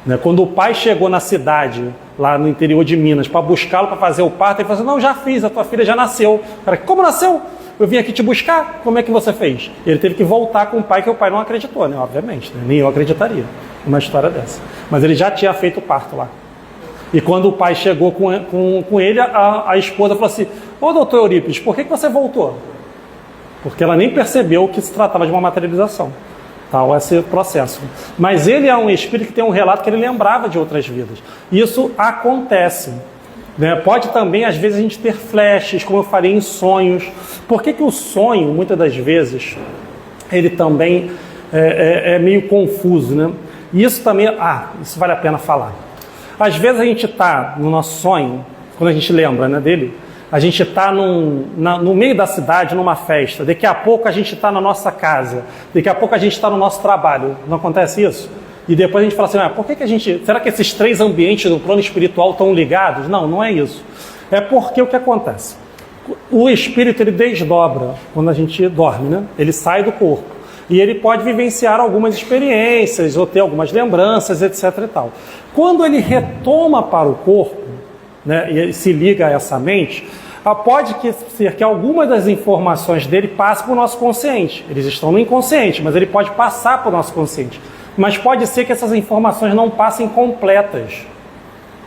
Né? Quando o pai chegou na cidade, lá no interior de Minas, para buscá-lo para fazer o parto, ele falou assim: não, já fiz, a tua filha já nasceu. Cara, como nasceu? Eu vim aqui te buscar, como é que você fez? Ele teve que voltar com o pai, que o pai não acreditou, né? Obviamente, né? Nem eu acreditaria numa história dessa. Mas ele já tinha feito o parto lá. E quando o pai chegou com ele, a esposa falou assim: ô doutor Eurípides, por que você voltou? Porque ela nem percebeu que se tratava de uma materialização. Tal esse processo. Mas ele é um espírito que tem um relato que ele lembrava de outras vidas. Isso acontece. Né? Pode também, às vezes, a gente ter flashes, como eu falei, em sonhos. Por que o sonho, muitas das vezes, ele também é meio confuso, né? E isso também, isso vale a pena falar. Às vezes a gente está no nosso sonho, quando a gente lembra, né, dele, a gente está no meio da cidade, numa festa, daqui a pouco a gente está na nossa casa, daqui a pouco a gente está no nosso trabalho. Não acontece isso? E depois a gente fala assim: por que a gente... Será que esses três ambientes do plano espiritual estão ligados? Não, não é isso. É porque o que acontece? O espírito, ele desdobra quando a gente dorme, né? Ele sai do corpo. E ele pode vivenciar algumas experiências, ou ter algumas lembranças, etc. e tal. Quando ele retoma para o corpo, né, e se liga a essa mente, pode ser que algumas das informações dele passem para o nosso consciente. Eles estão no inconsciente, mas ele pode passar para o nosso consciente. Mas pode ser que essas informações não passem completas.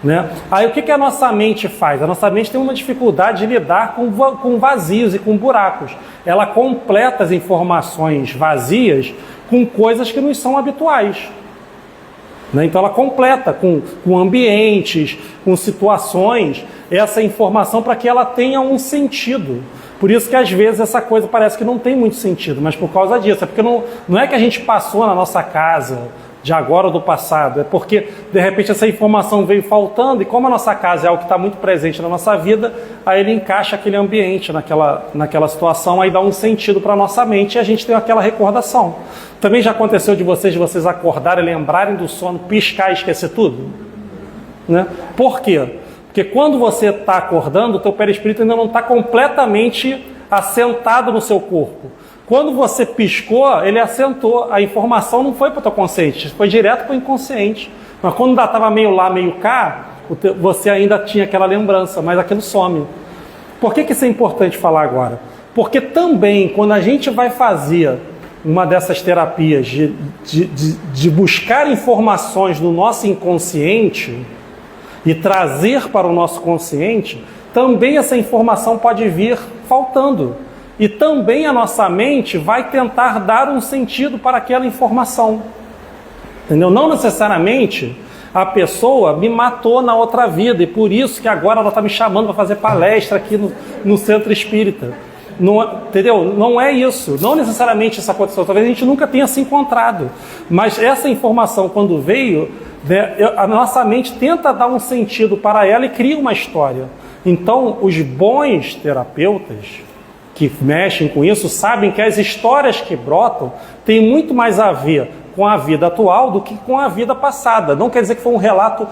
Né? Aí o que a nossa mente faz? A nossa mente tem uma dificuldade de lidar com vazios e com buracos. Ela completa as informações vazias com coisas que não são habituais. Né? Então ela completa com ambientes, com situações, essa informação para que ela tenha um sentido. Por isso que às vezes essa coisa parece que não tem muito sentido, mas por causa disso. É porque não é que a gente passou na nossa casa de agora ou do passado, é porque de repente essa informação veio faltando e como a nossa casa é algo que está muito presente na nossa vida, aí ele encaixa aquele ambiente naquela situação, aí dá um sentido para a nossa mente e a gente tem aquela recordação. Também já aconteceu de vocês acordarem, lembrarem do sono, piscar e esquecer tudo? Né? Por quê? Porque quando você está acordando, o teu perispírito ainda não está completamente assentado no seu corpo. Quando você piscou, ele assentou. A informação não foi para o teu consciente, foi direto para o inconsciente. Mas quando ainda estava meio lá, meio cá, você ainda tinha aquela lembrança, mas aquilo some. Por que isso é importante falar agora? Porque também, quando a gente vai fazer uma dessas terapias de buscar informações no nosso inconsciente e trazer para o nosso consciente, também essa informação pode vir faltando. e também a nossa mente vai tentar dar um sentido para aquela informação. Entendeu? Não necessariamente a pessoa me matou na outra vida e por isso que agora ela está me chamando para fazer palestra aqui no centro espírita. Não, entendeu? Não é isso. Não necessariamente isso aconteceu. Talvez a gente nunca tenha se encontrado. Mas essa informação, quando veio, né, a nossa mente tenta dar um sentido para ela e cria uma história. Então, os bons terapeutas que mexem com isso sabem que as histórias que brotam têm muito mais a ver com a vida atual do que com a vida passada. Não quer dizer que foi um relato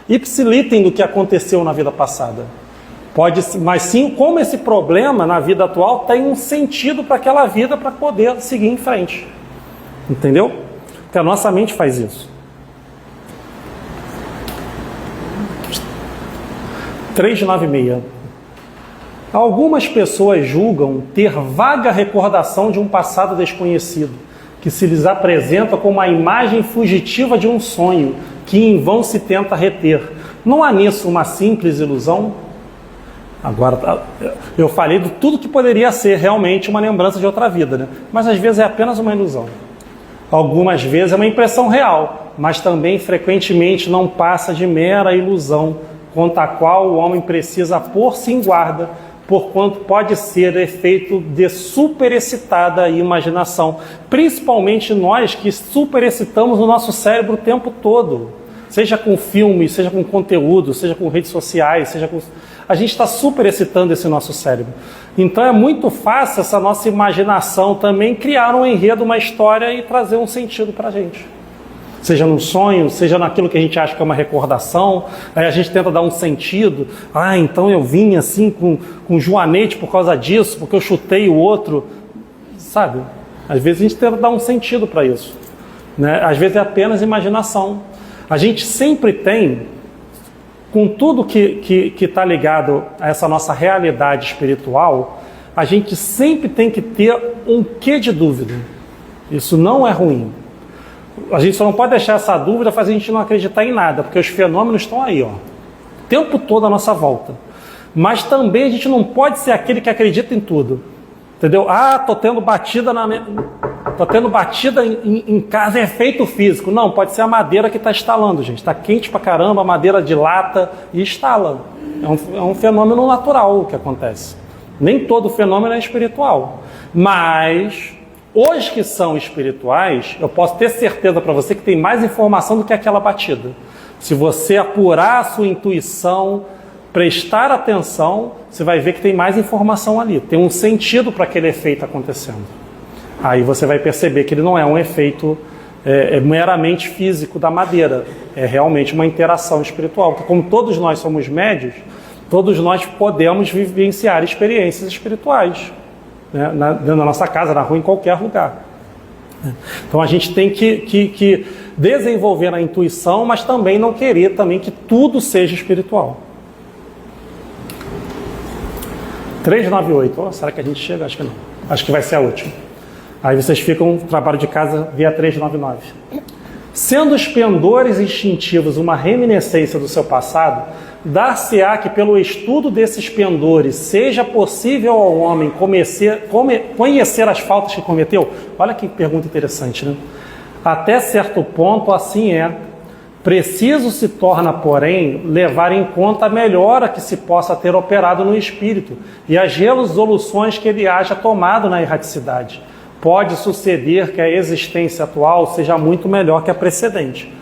ipsilitem do que aconteceu na vida passada. Pode, mas sim como esse problema na vida atual tem um sentido para aquela vida para poder seguir em frente. Entendeu? Porque a nossa mente faz isso. 396. Algumas pessoas julgam ter vaga recordação de um passado desconhecido, que se lhes apresenta como a imagem fugitiva de um sonho, que em vão se tenta reter. Não há nisso uma simples ilusão? Agora, eu falei de tudo que poderia ser realmente uma lembrança de outra vida, né? Mas às vezes é apenas uma ilusão. Algumas vezes é uma impressão real, mas também frequentemente não passa de mera ilusão, contra a qual o homem precisa pôr-se em guarda, porquanto pode ser efeito de superexcitada imaginação, principalmente nós que superexcitamos o nosso cérebro o tempo todo, seja com filmes, seja com conteúdo, seja com redes sociais, seja com... A gente está superexcitando esse nosso cérebro. Então é muito fácil essa nossa imaginação também criar um enredo, uma história e trazer um sentido para a gente. Seja num sonho, seja naquilo que a gente acha que é uma recordação, aí a gente tenta dar um sentido. Ah, então eu vim assim com joanete por causa disso, porque eu chutei o outro. Sabe? Às vezes a gente tenta dar um sentido para isso, né? Às vezes é apenas imaginação. A gente sempre tem, com tudo que está ligado a essa nossa realidade espiritual, a gente sempre tem que ter um quê de dúvida. Isso não é ruim. A gente só não pode deixar essa dúvida fazer a gente não acreditar em nada, porque os fenômenos estão aí, ó, o tempo todo à nossa volta. Mas também a gente não pode ser aquele que acredita em tudo. Entendeu? Ah, tô tendo batida em casa, é efeito físico. Não, pode ser a madeira que está estalando, gente. Está quente pra caramba, a madeira dilata e estala. É um fenômeno natural que acontece. Nem todo fenômeno é espiritual. Mas os que são espirituais, eu posso ter certeza para você que tem mais informação do que aquela batida. Se você apurar a sua intuição, prestar atenção, você vai ver que tem mais informação ali. Tem um sentido para aquele efeito acontecendo. Aí você vai perceber que ele não é um efeito meramente físico da madeira. É realmente uma interação espiritual. Porque como todos nós somos médios, todos nós podemos vivenciar experiências espirituais. Né? Dentro da nossa casa, na rua, em qualquer lugar. Então a gente tem que desenvolver a intuição, mas também não querer também que tudo seja espiritual. 398. Oh, será que a gente chega? Acho que não. Acho que vai ser a última. Aí vocês ficam, trabalho de casa, via 399. Sendo os pendores instintivos uma reminiscência do seu passado, dar-se-á que pelo estudo desses pendores seja possível ao homem conhecer as faltas que cometeu? Olha que pergunta interessante, né? Até certo ponto assim é. Preciso se torna, porém, levar em conta a melhora que se possa ter operado no espírito e as resoluções que ele haja tomado na erraticidade. Pode suceder que a existência atual seja muito melhor que a precedente.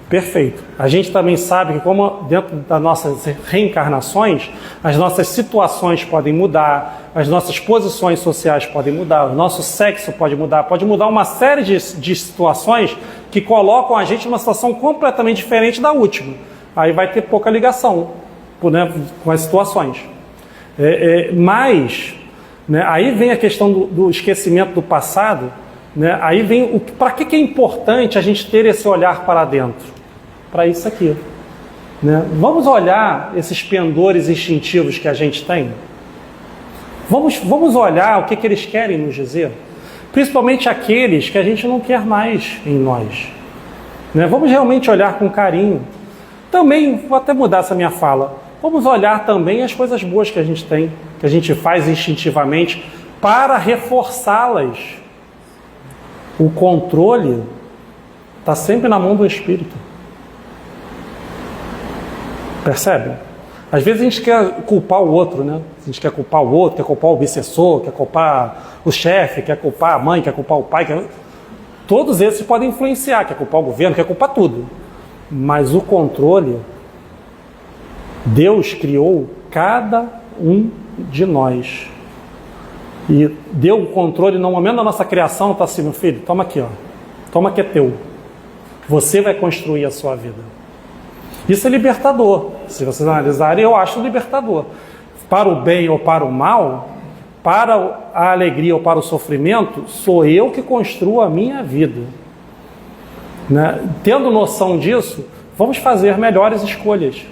Perfeito. A gente também sabe que como dentro das nossas reencarnações, as nossas situações podem mudar, as nossas posições sociais podem mudar, o nosso sexo pode mudar uma série de situações que colocam a gente numa situação completamente diferente da última. Aí vai ter pouca ligação, né, com as situações. Mas, né, aí vem a questão do esquecimento do passado, né, aí vem para que é importante a gente ter esse olhar para dentro? Para isso aqui. Né? Vamos olhar esses pendores instintivos que a gente tem? Vamos olhar o que eles querem nos dizer? Principalmente aqueles que a gente não quer mais em nós. Né? Vamos realmente olhar com carinho. Também, vou até mudar essa minha fala, vamos olhar também as coisas boas que a gente tem, que a gente faz instintivamente, para reforçá-las. O controle está sempre na mão do Espírito. Percebe? Às vezes a gente quer culpar o outro, né? A gente quer culpar o outro, quer culpar o obsessor, quer culpar o chefe, quer culpar a mãe, quer culpar o pai. Todos esses podem influenciar, quer culpar o governo, quer culpar tudo. Mas o controle, Deus criou cada um de nós. E deu o controle no momento da nossa criação, está assim, meu filho, toma aqui, ó. Toma que é teu. Você vai construir a sua vida. Isso é libertador. Se vocês analisarem, eu acho libertador. Para o bem ou para o mal, para a alegria ou para o sofrimento, sou eu que construo a minha vida. Né? Tendo noção disso, vamos fazer melhores escolhas.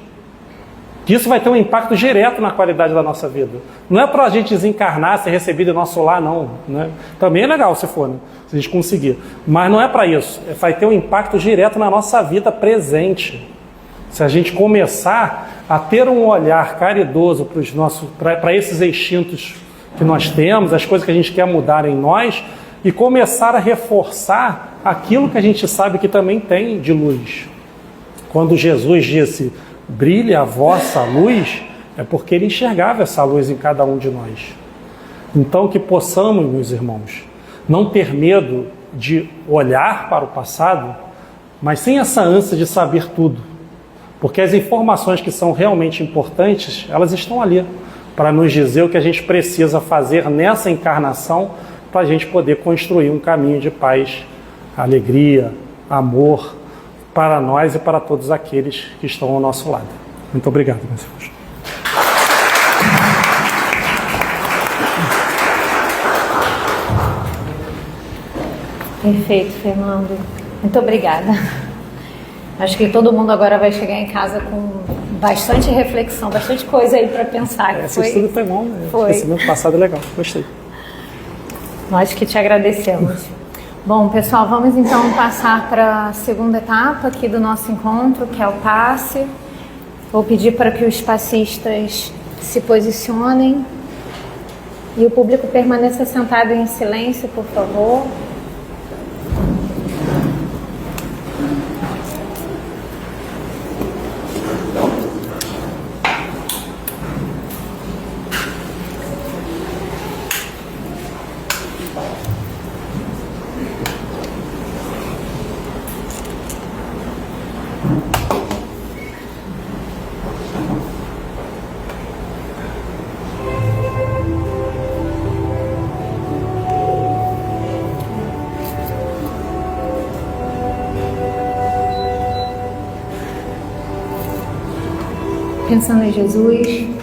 Isso vai ter um impacto direto na qualidade da nossa vida. Não é para a gente desencarnar, ser recebido em nosso lar, não. Né? Também é legal se for, né? Se a gente conseguir. Mas não é para isso. Vai ter um impacto direto na nossa vida presente. Se a gente começar a ter um olhar caridoso para esses instintos que nós temos, as coisas que a gente quer mudar em nós, e começar a reforçar aquilo que a gente sabe que também tem de luz. Quando Jesus disse, brilhe a vossa luz, é porque ele enxergava essa luz em cada um de nós. Então que possamos, meus irmãos, não ter medo de olhar para o passado, mas sem essa ânsia de saber tudo. Porque as informações que são realmente importantes, elas estão ali, para nos dizer o que a gente precisa fazer nessa encarnação, para a gente poder construir um caminho de paz, alegria, amor, para nós e para todos aqueles que estão ao nosso lado. Muito obrigado, meus irmãos.
Perfeito, Fernando. Muito obrigada. Acho que todo mundo agora vai chegar em casa com bastante reflexão, bastante coisa aí para pensar.
Esse estudo foi bom, né?
Foi.
Esse ano passado é legal, gostei.
Nós que te agradecemos. Bom, pessoal, vamos então passar para a segunda etapa aqui do nosso encontro, que é o passe. Vou pedir para que os passistas se posicionem e o público permaneça sentado em silêncio, por favor. Pensando em Jesus,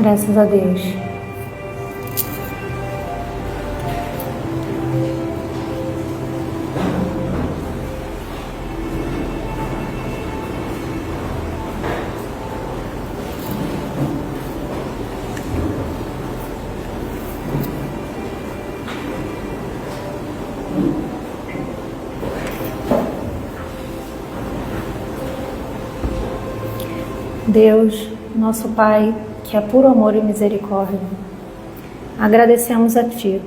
Graças a Deus. Deus, nosso Pai, que é puro amor e misericórdia, agradecemos a Ti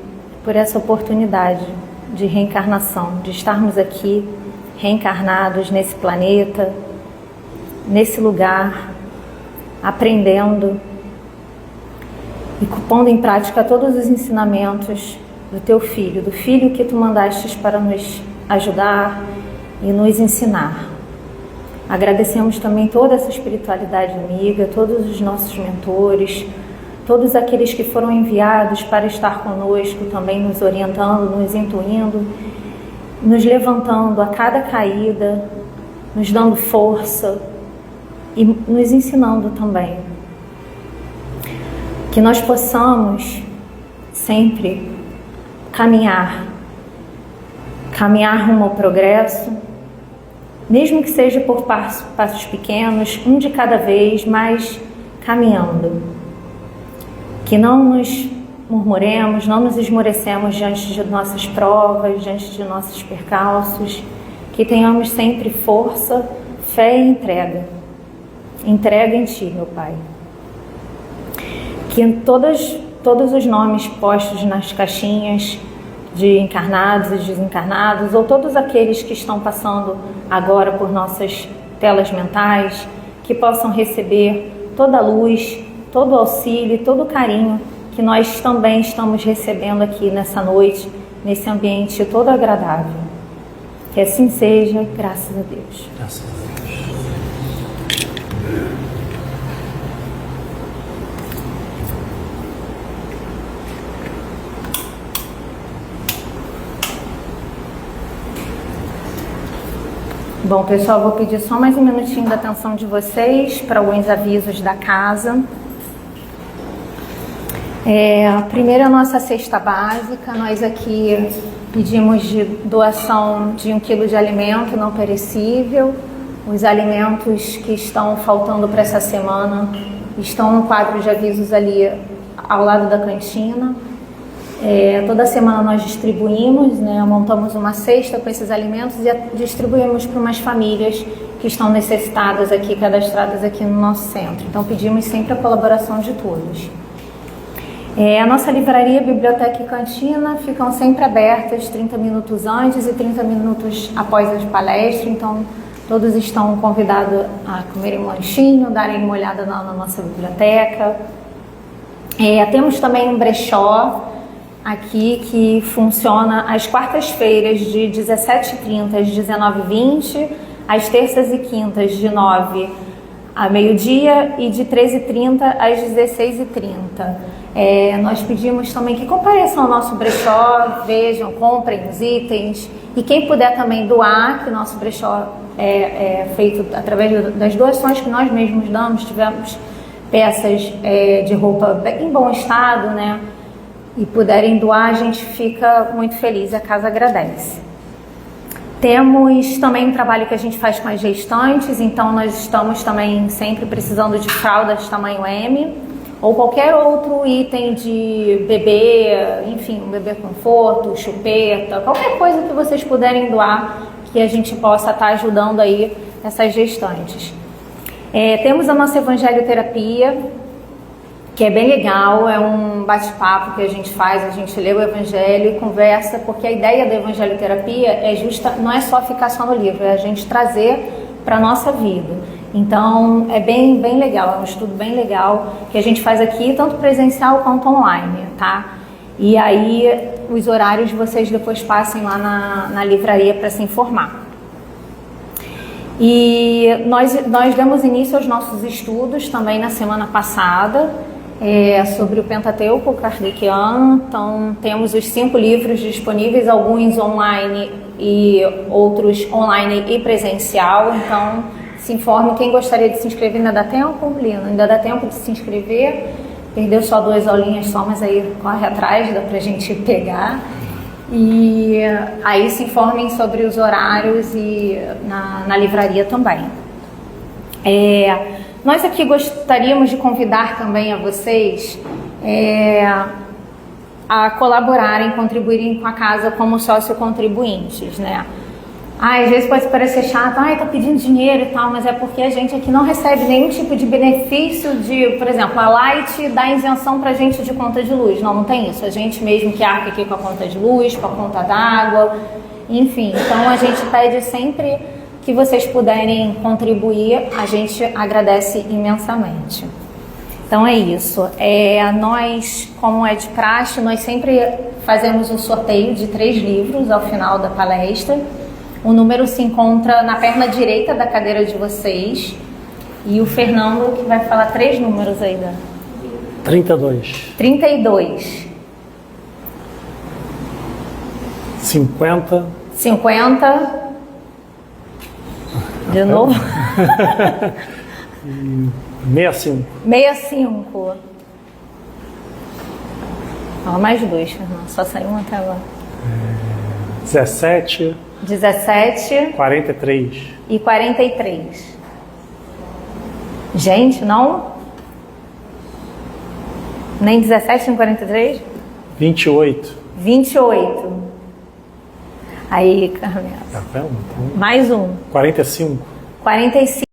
por essa oportunidade de reencarnação, de estarmos aqui reencarnados nesse planeta, nesse lugar, aprendendo e pondo em prática todos os ensinamentos do Teu Filho, do Filho que Tu mandastes para nos ajudar e nos ensinar. Agradecemos também toda essa espiritualidade amiga, todos os nossos mentores, todos aqueles que foram enviados para estar conosco, também nos orientando, nos intuindo, nos levantando a cada caída, nos dando força e nos ensinando também. Que nós possamos sempre caminhar rumo ao progresso, mesmo que seja por passos pequenos, um de cada vez, mas caminhando. Que não nos murmuremos, não nos esmorecemos diante de nossas provas, diante de nossos percalços, que tenhamos sempre força, fé e entrega. Entrega em Ti, meu Pai. Que todos os nomes postos nas caixinhas de encarnados e desencarnados, ou todos aqueles que estão passando agora por nossas telas mentais, que possam receber toda a luz, todo o auxílio, todo o carinho que nós também estamos recebendo aqui nessa noite, nesse ambiente todo agradável. Que assim seja, graças a Deus.
Graças a Deus.
Bom, pessoal, vou pedir só mais um minutinho da atenção de vocês para alguns avisos da casa. Primeiro, a nossa cesta básica. Nós aqui pedimos de doação de 1 quilo de alimento não perecível. Os alimentos que estão faltando para essa semana estão no quadro de avisos ali ao lado da cantina. Toda semana nós distribuímos, montamos uma cesta com esses alimentos e distribuímos para umas famílias que estão necessitadas aqui, cadastradas aqui no nosso centro. Então pedimos sempre a colaboração de todos. A nossa livraria, biblioteca e cantina ficam sempre abertas 30 minutos antes e 30 minutos após as palestras, então todos estão convidados a comerem um lanchinho, darem uma olhada na nossa biblioteca. Temos também um brechó aqui que funciona às quartas-feiras de 17h30 às 19h20, às terças e quintas de 9 a meio-dia e de 13h30 às 16h30. Nós pedimos também que compareçam ao nosso brechó, vejam, comprem os itens e quem puder também doar, que o nosso brechó é feito através das doações que nós mesmos damos. Tivemos peças de roupa em bom estado, e puderem doar, a gente fica muito feliz, a casa agradece. Temos também um trabalho que a gente faz com as gestantes, então nós estamos também sempre precisando de fraldas tamanho M, ou qualquer outro item de bebê, enfim, um bebê conforto, chupeta, qualquer coisa que vocês puderem doar, que a gente possa estar ajudando aí essas gestantes. Temos a nossa evangelioterapia, que é bem legal, é um bate-papo que a gente faz, a gente lê o Evangelho e conversa, porque a ideia da evangelioterapia não é só ficar só no livro, é a gente trazer para a nossa vida. Então é bem legal, é um estudo bem legal que a gente faz aqui, tanto presencial quanto online, tá? E aí os horários vocês depois passem lá na livraria para se informar. E nós demos início aos nossos estudos também na semana passada, sobre o Pentateuco Kardeciano. Então temos os 5 livros disponíveis, alguns online e outros online e presencial. Então se informe, quem gostaria de se inscrever, ainda dá tempo, Lina? Ainda dá tempo de se inscrever. Perdeu só 2 aulinhas só, mas aí corre atrás, dá pra gente pegar. E aí se informem sobre os horários e na livraria também. Nós aqui gostaríamos de convidar também a vocês a colaborarem, contribuírem com a casa como sócio-contribuintes, né? Às vezes pode parecer chato, tá pedindo dinheiro e tal, mas é porque a gente aqui não recebe nenhum tipo de benefício de, por exemplo, a Light dá isenção pra gente de conta de luz. Não tem isso. A gente mesmo que arca aqui com a conta de luz, com a conta d'água, enfim. Então a gente pede sempre que vocês puderem contribuir, a gente agradece imensamente. Então é isso. Nós, como é de praxe, nós sempre fazemos um sorteio de 3 livros ao final da palestra. O número se encontra na perna direita da cadeira de vocês. E o Fernando que vai falar 3 números aí.
32.
32.
50.
50. De novo.
65.
65. Mais 2, Fernando. Só saiu um até agora.
17.
17.
43.
E 43. Gente, não? Nem 17, nem 43?
28.
28. Aí, Carmela.
Tá vendo?
Mais um.
45.
45.